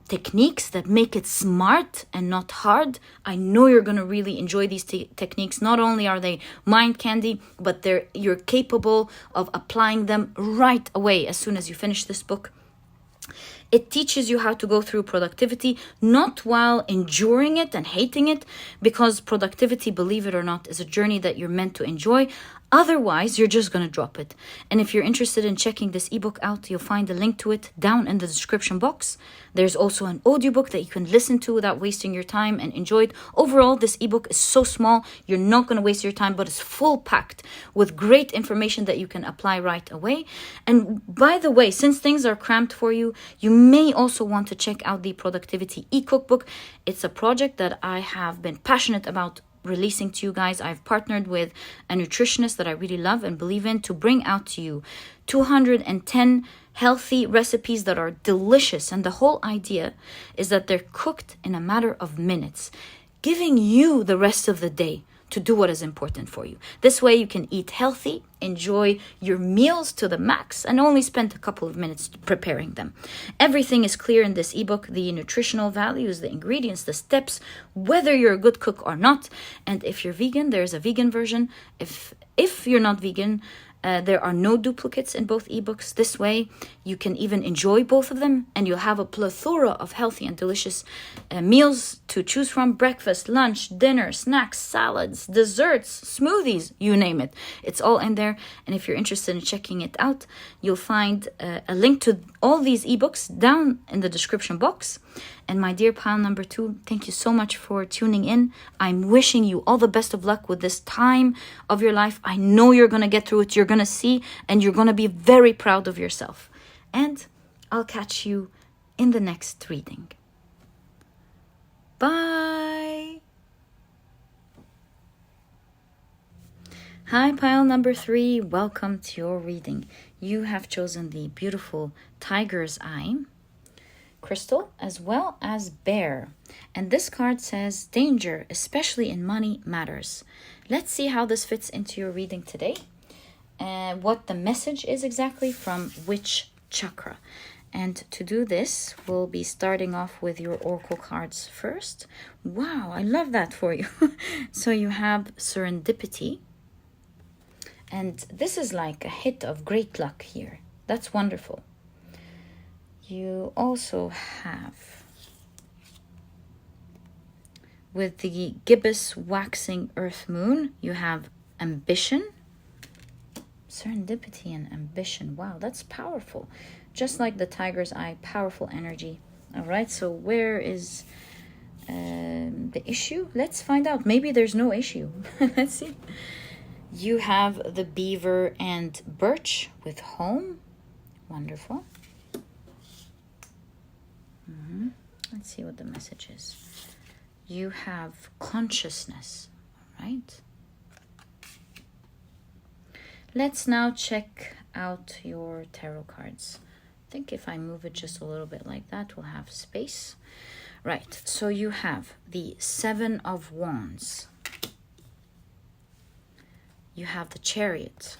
techniques that make it smart and not hard. I know you're going to really enjoy these techniques. Not only are they mind candy, but you're capable of applying them right away as soon as you finish this book. It teaches you how to go through productivity, not while enduring it and hating it, because productivity, believe it or not, is a journey that you're meant to enjoy. Otherwise, you're just going to drop it. And if you're interested in checking this ebook out, you'll find a link to it down in the description box. There's also an audiobook that you can listen to without wasting your time and enjoy it. Overall, this ebook is so small, you're not going to waste your time, but it's full packed with great information that you can apply right away. And by the way, since things are cramped for you, you may also want to check out the Productivity e-cookbook. It's a project that I have been passionate about releasing to you guys. I've partnered with a nutritionist that I really love and believe in to bring out to you 210 healthy recipes that are delicious. And the whole idea is that they're cooked in a matter of minutes, giving you the rest of the day to do what is important for you. This way you can eat healthy, enjoy your meals to the max, and only spend a couple of minutes preparing them. Everything is clear in this ebook: the nutritional values, the ingredients, the steps, whether you're a good cook or not. And if you're vegan, there's a vegan version. If you're not vegan, there are no duplicates in both ebooks. This way, you can even enjoy both of them, and you'll have a plethora of healthy and delicious meals to choose from: breakfast, lunch, dinner, snacks, salads, desserts, smoothies, you name it. It's all in there. And if you're interested in checking it out, you'll find a link to all these ebooks down in the description box. And my dear pile number 2, thank you so much for tuning in. I'm wishing you all the best of luck with this time of your life. I know you're going to get through it. You're going to see, and you're going to be very proud of yourself. And I'll catch you in the next reading. Bye. Hi, pile number 3. Welcome to your reading. You have chosen the beautiful Tiger's Eye crystal as well as bear, and this card says danger, especially in money matters. Let's see how this fits into your reading today and what the message is exactly from which chakra. And to do this, we'll be starting off with your oracle cards first. Wow, I love that for you. So you have serendipity, and this is like a hit of great luck here. That's wonderful. You also have, with the gibbous waxing earth moon, you have ambition, serendipity and ambition. Wow, that's powerful. Just like the Tiger's Eye, powerful energy. All right, so where is the issue? Let's find out. Maybe there's no issue. Let's see. You have the beaver and birch with home. Wonderful. Let's see what the message is. You have consciousness, all right? Let's now check out your tarot cards. I think if I move it just a little bit like that, we'll have space. Right, so you have the 7 of Wands. You have the Chariot.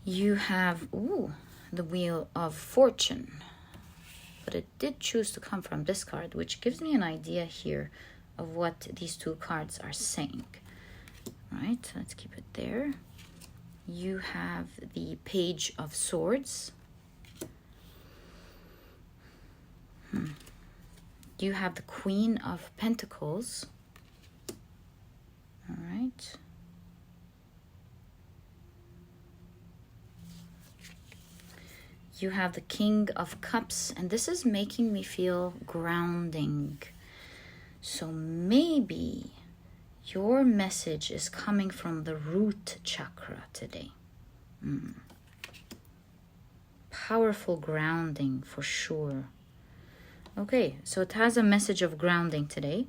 You have, the Wheel of Fortune, but it did choose to come from this card, which gives me an idea here of what these two cards are saying. Right, let's keep it there. You have the Page of Swords. You have the Queen of Pentacles. All right. You have the King of Cups, and this is making me feel grounding. So maybe your message is coming from the root chakra today. Powerful grounding for sure. Okay, so it has a message of grounding today.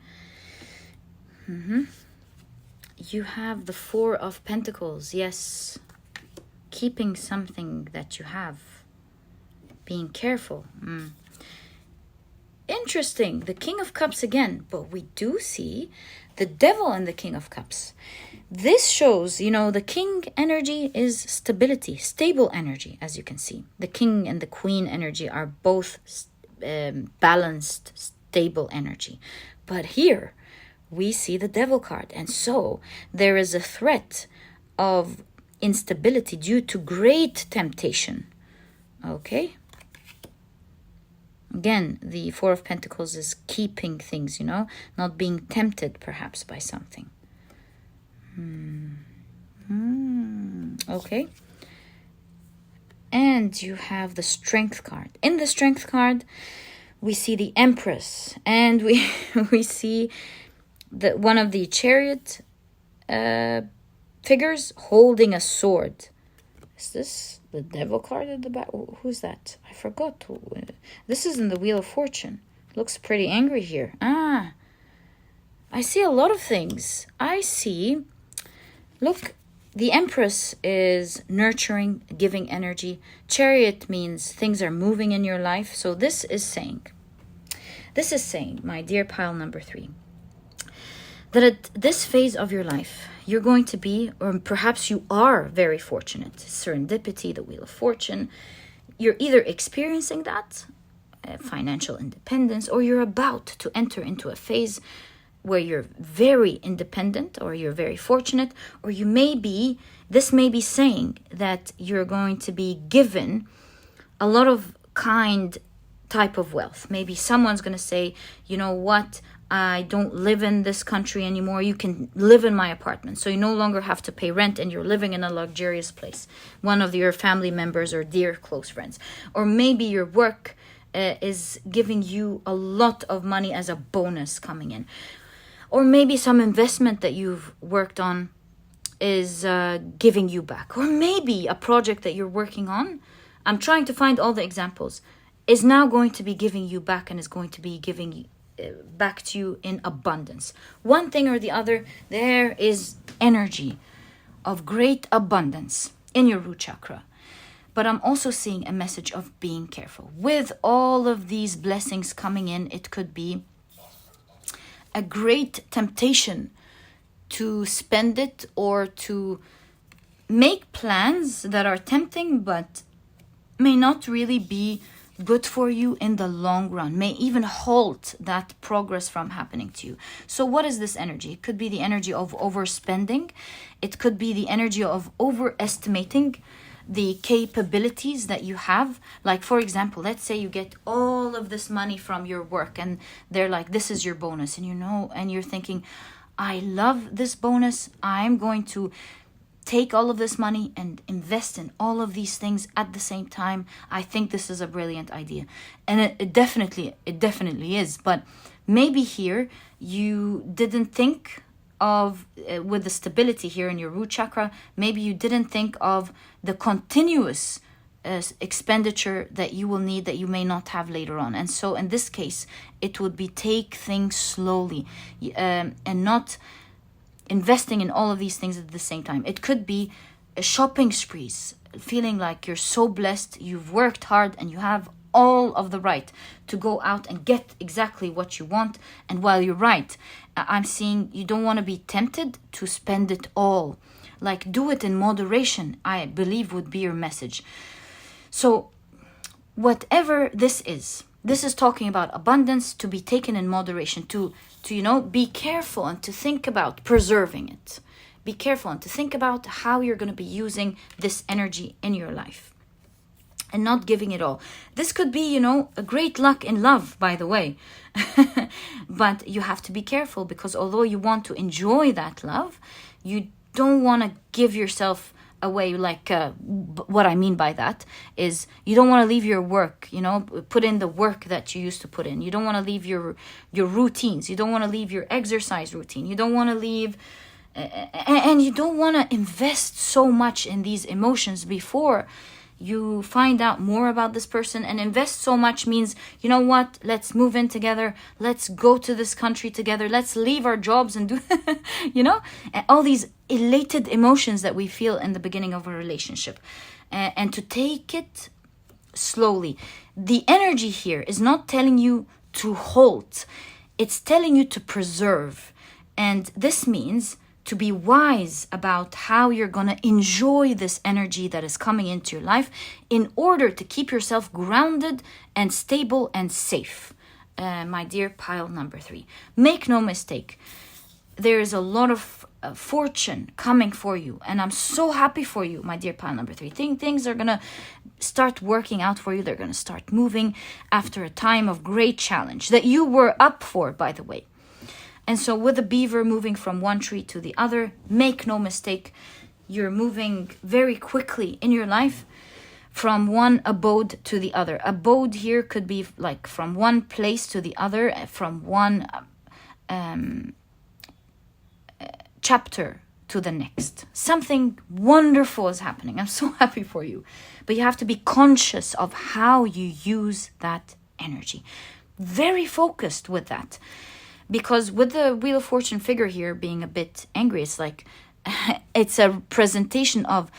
You have the Four of Pentacles. Yes, keeping something that you have. Being careful. Interesting. The King of Cups again. But we do see the Devil and the King of Cups. This shows, you know, the King energy is stability, stable energy, as you can see. The King and the Queen energy are both balanced, stable energy. But here we see the Devil card. And so there is a threat of instability due to great temptation. Okay. Again, the Four of Pentacles is keeping things, you know, not being tempted perhaps by something. Okay. And you have the Strength card. In the Strength card, we see the Empress. And we see one of the Chariot figures holding a sword. Is this the Devil card at the back? Who's that? I forgot. This is in the Wheel of Fortune. Looks pretty angry here. I see a lot of things. I see, look, the Empress is nurturing, giving energy. Chariot means things are moving in your life. So this is saying, my dear pile number 3, that at this phase of your life, you're going to be, or perhaps you are very fortunate. Serendipity, the Wheel of Fortune. You're either experiencing that, financial independence, or you're about to enter into a phase where you're very independent, or you're very fortunate, or this may be saying that you're going to be given a lot of kind type of wealth. Maybe someone's going to say, you know what, I don't live in this country anymore. You can live in my apartment. So you no longer have to pay rent and you're living in a luxurious place. One of your family members or dear close friends. Or maybe your work is giving you a lot of money as a bonus coming in. Or maybe some investment that you've worked on is giving you back. Or maybe a project that you're working on, I'm trying to find all the examples, is now going to be giving you back and is going to be giving back to you in abundance. One thing or the other, there is energy of great abundance in your root chakra. But I'm also seeing a message of being careful. With all of these blessings coming in, it could be a great temptation to spend it or to make plans that are tempting but may not really be good for you in the long run, may even halt that progress from happening to you. So what is this energy? It could be the energy of overspending. It could be the energy of overestimating the capabilities that you have. Like, for example, let's say you get all of this money from your work and they're like, this is your bonus. And you know, and you're thinking, I love this bonus. I'm going to take all of this money and invest in all of these things at the same time. I think this is a brilliant idea. And it definitely is. But maybe here you didn't think of, with the stability here in your root chakra, maybe you didn't think of the continuous expenditure that you will need that you may not have later on. And so in this case, it would be take things slowly and not investing in all of these things at the same time. It could be shopping sprees, feeling like you're so blessed, you've worked hard and you have all of the right to go out and get exactly what you want. And while you're right, I'm seeing you don't want to be tempted to spend it all. Like, do it in moderation, I believe would be your message. So whatever this is talking about abundance, to be taken in moderation, to be careful and to think about preserving it. Be careful and to think about how you're going to be using this energy in your life. and not giving it all. This could be, a great luck in love, by the way. But you have to be careful, because although you want to enjoy that love, you don't want to give yourself away. Like what I mean by that is you don't want to leave your work, put in the work that you used to put in. You don't want to leave your routines. You don't want to leave your exercise routine. You don't want to leave and you don't want to invest so much in these emotions before you find out more about this person. And invest so much means, you know what, let's move in together, let's go to this country together, let's leave our jobs and do and all these elated emotions that we feel in the beginning of a relationship, and to take it slowly. The energy here is not telling you to halt, it's telling you to preserve. And this means to be wise about how you're going to enjoy this energy that is coming into your life in order to keep yourself grounded and stable and safe. My dear pile number 3, make no mistake, there is a lot of fortune coming for you, and I'm so happy for you, my dear pile number 3. Things are going to start working out for you. They're going to start moving after a time of great challenge that you were up for, by the way. And so with the beaver moving from one tree to the other, make no mistake, you're moving very quickly in your life from one abode to the other. Abode here could be like from one place to the other, from one chapter to the next. Something wonderful is happening. I'm so happy for you. But you have to be conscious of how you use that energy. Very focused with that. Because with the Wheel of Fortune figure here being a bit angry, it's like, it's a presentation of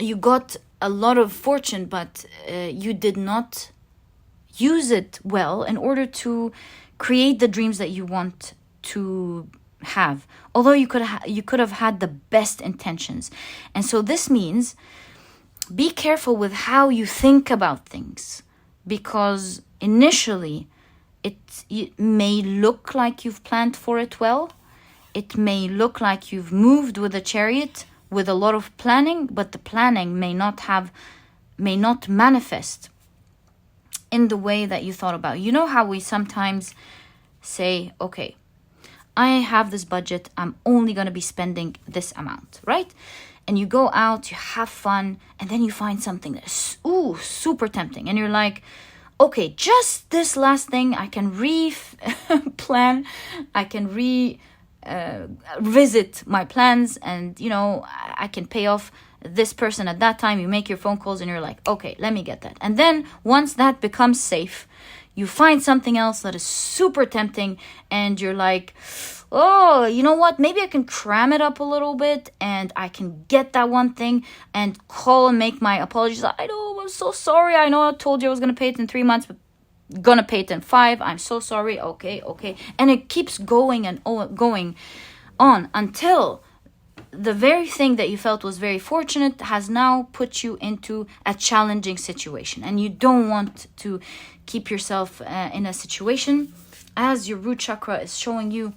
you got a lot of fortune, but you did not use it well in order to create the dreams that you want to have. Although you could have had the best intentions. And so this means be careful with how you think about things, because initially it may look like you've planned for it well. It may look like you've moved with a chariot with a lot of planning, but the planning may not manifest in the way that you thought about. You know how we sometimes say, okay, I have this budget, I'm only going to be spending this amount, right? And you go out, you have fun, and then you find something that's super tempting. And you're like, okay, just this last thing, I can plan, I can revisit my plans, and, I can pay off this person at that time. You make your phone calls and you're like, okay, let me get that. And then once that becomes safe, you find something else that is super tempting and you're like, oh, you know what? Maybe I can cram it up a little bit and I can get that one thing and call and make my apologies. I know, I'm so sorry. I know I told you I was going to pay it in 3 months, but gonna pay it in 5. I'm so sorry. Okay. And it keeps going and going on until the very thing that you felt was very fortunate has now put you into a challenging situation. And you don't want to keep yourself in a situation, as your root chakra is showing you,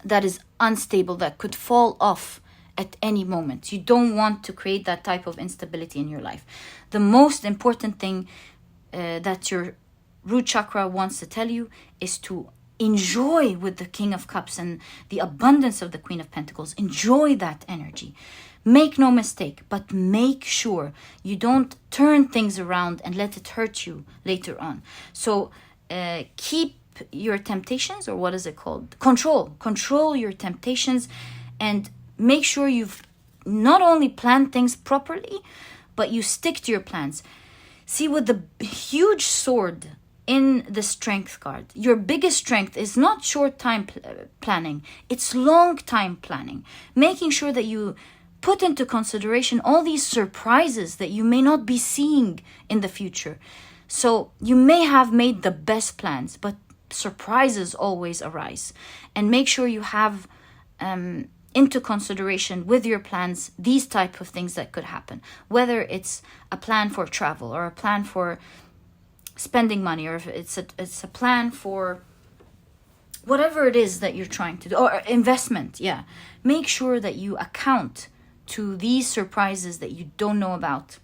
that is unstable, that could fall off at any moment. You don't want to create that type of instability in your life. The most important thing that your root chakra wants to tell you is to enjoy with the King of Cups and the abundance of the Queen of Pentacles. Enjoy that energy. Make no mistake, but make sure you don't turn things around and let it hurt you later on. So keep your temptations, or what is it called? Control your temptations, and make sure you've not only planned things properly, but you stick to your plans. See, with the huge sword in the strength card, your biggest strength is not short time planning, it's long time planning. Making sure that you put into consideration all these surprises that you may not be seeing in the future. So you may have made the best plans, but surprises always arise. And make sure you have into consideration with your plans these type of things that could happen. Whether it's a plan for travel, or a plan for spending money, or if it's a plan for whatever it is that you're trying to do, or investment. Yeah, make sure that you account to these surprises that you don't know about,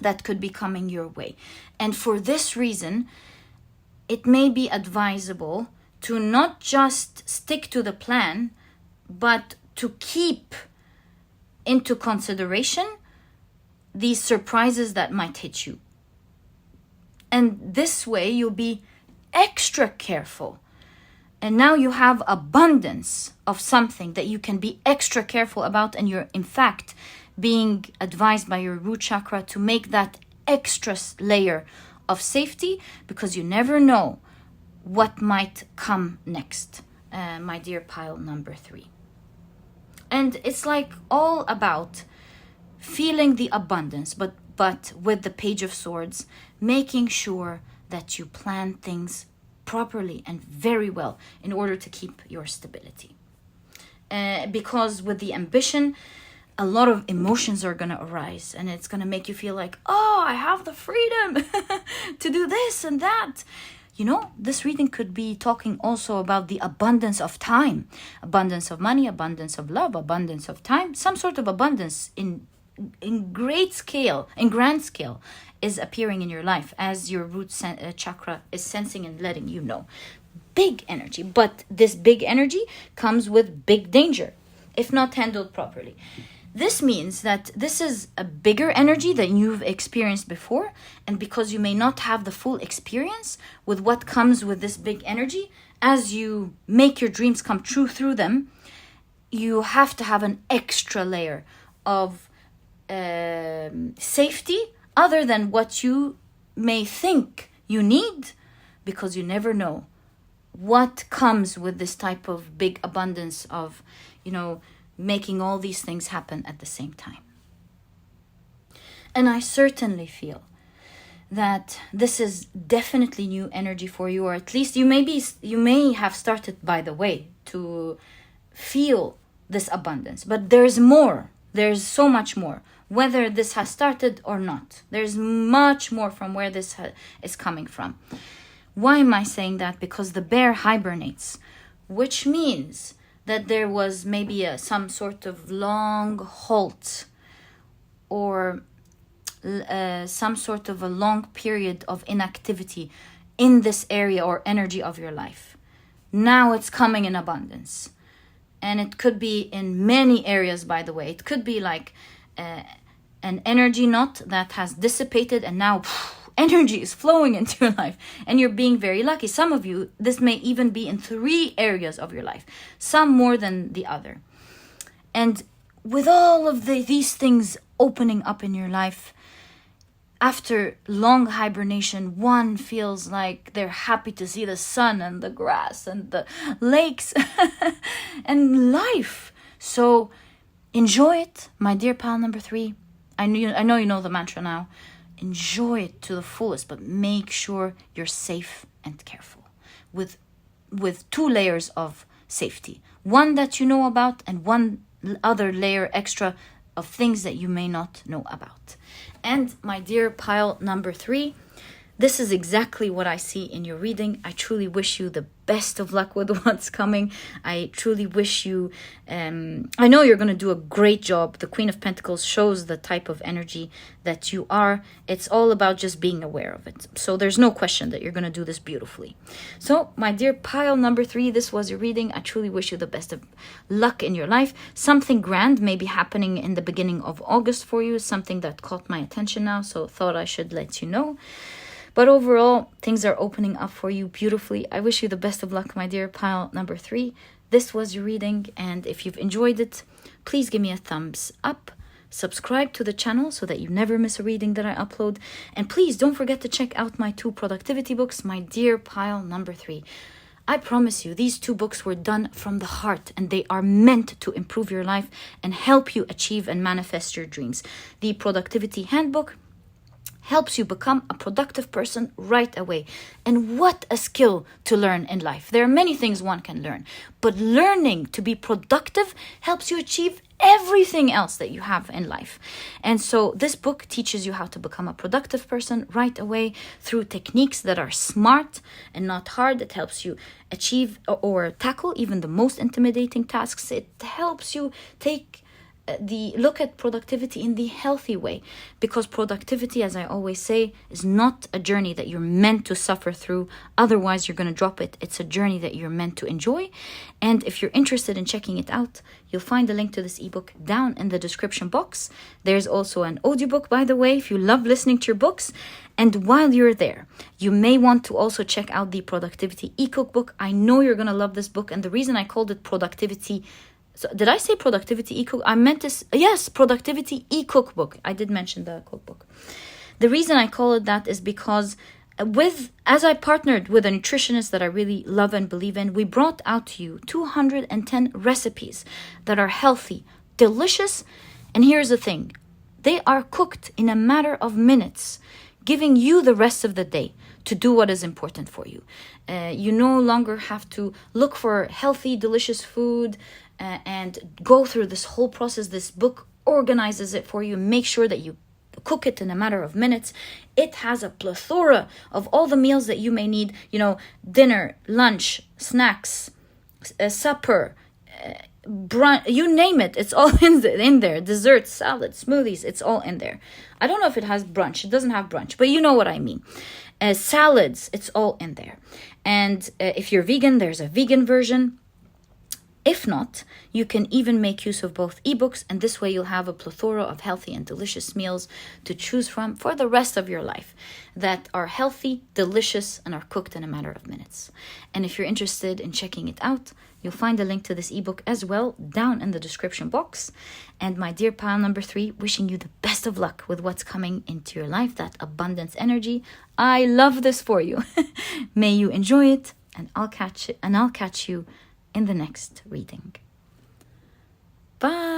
that could be coming your way. And for this reason, it may be advisable to not just stick to the plan, but to keep into consideration these surprises that might hit you. And this way you'll be extra careful. And now you have abundance of something that you can be extra careful about, and you're in fact being advised by your root chakra to make that extra layer of safety, because you never know what might come next, my dear pile number 3. And it's like all about feeling the abundance, but with the Page of Swords, making sure that you plan things properly and very well in order to keep your stability. Because with the ambition, a lot of emotions are going to arise, and it's going to make you feel like, oh, I have the freedom to do this and that. You know, this reading could be talking also about the abundance of time, abundance of money, abundance of love, abundance of time, some sort of abundance in great scale, in grand scale, is appearing in your life as your root chakra is sensing and letting you know. Big energy, but this big energy comes with big danger if not handled properly. This means that this is a bigger energy than you've experienced before, and because you may not have the full experience with what comes with this big energy, as you make your dreams come true through them, you have to have an extra layer of safety other than what you may think you need, because you never know what comes with this type of big abundance of, making all these things happen at the same time. And I certainly feel that this is definitely new energy for you, or at least you may have started, by the way, to feel this abundance. But there's more. There's so much more. Whether this has started or not, there's much more from where this is coming from. Why am I saying that? Because the bear hibernates, which means that there was maybe some sort of long halt, or some sort of a long period of inactivity in this area or energy of your life. Now it's coming in abundance. And it could be in many areas, by the way. It could be like an energy knot that has dissipated, and now energy is flowing into your life, and you're being very lucky. Some of you, this may even be in 3 areas of your life, some more than the other. And with all of these things opening up in your life, after long hibernation, one feels like they're happy to see the sun and the grass and the lakes and life. So enjoy it, my dear pal number 3. I know you know the mantra now. Enjoy it to the fullest, but make sure you're safe and careful with 2 layers of safety. One that you know about, and one other layer extra of things that you may not know about. And my dear pile number 3, this is exactly what I see in your reading. I truly wish you the best of luck with what's coming. I truly wish you, I know you're going to do a great job. The Queen of Pentacles shows the type of energy that you are. It's all about just being aware of it. So there's no question that you're going to do this beautifully. So my dear pile number 3, this was your reading. I truly wish you the best of luck in your life. Something grand may be happening in the beginning of August for you. Something that caught my attention now, so thought I should let you know. But overall, things are opening up for you beautifully. I wish you the best of luck, my dear pile number 3. This was your reading, and if you've enjoyed it, please give me a thumbs up. Subscribe to the channel so that you never miss a reading that I upload. And please don't forget to check out my 2 productivity books, my dear pile number 3. I promise you, these 2 books were done from the heart, and they are meant to improve your life and help you achieve and manifest your dreams. The Productivity Handbook helps you become a productive person right away. And what a skill to learn in life. There are many things one can learn, but learning to be productive helps you achieve everything else that you have in life. And so this book teaches you how to become a productive person right away through techniques that are smart and not hard. It helps you achieve or tackle even the most intimidating tasks. It helps you take look at productivity in the healthy way, because productivity, as I always say, is not a journey that you're meant to suffer through. Otherwise, you're going to drop it. It's a journey that you're meant to enjoy. And if you're interested in checking it out, you'll find the link to this ebook down in the description box. There's also an audiobook, by the way, if you love listening to your books. And while you're there, you may want to also check out the Productivity e-cookbook. I know you're going to love this book. And the reason I called it Productivity... So did I say Productivity e-cook? I meant this. Yes, Productivity e-cookbook. I did mention the cookbook. The reason I call it that is because as I partnered with a nutritionist that I really love and believe in, we brought out to you 210 recipes that are healthy, delicious. And here's the thing. They are cooked in a matter of minutes, giving you the rest of the day to do what is important for you. You no longer have to look for healthy, delicious food and go through this whole process. This book organizes it for you. Make sure that you cook it in a matter of minutes. It has a plethora of all the meals that you may need. Dinner, lunch, snacks, supper, brunch, you name it. It's all in there. Desserts, salads, smoothies, it's all in there. I don't know if it has brunch. It doesn't have brunch, but you know what I mean. Salads, it's all in there. And if you're vegan, there's a vegan version. If not, you can even make use of both ebooks, and this way you'll have a plethora of healthy and delicious meals to choose from for the rest of your life that are healthy, delicious, and are cooked in a matter of minutes. And if you're interested in checking it out, you'll find the link to this ebook as well down in the description box. And my dear pile number 3, wishing you the best of luck with what's coming into your life, that abundance energy. I love this for you. May you enjoy it, and I'll catch you in the next reading. Bye.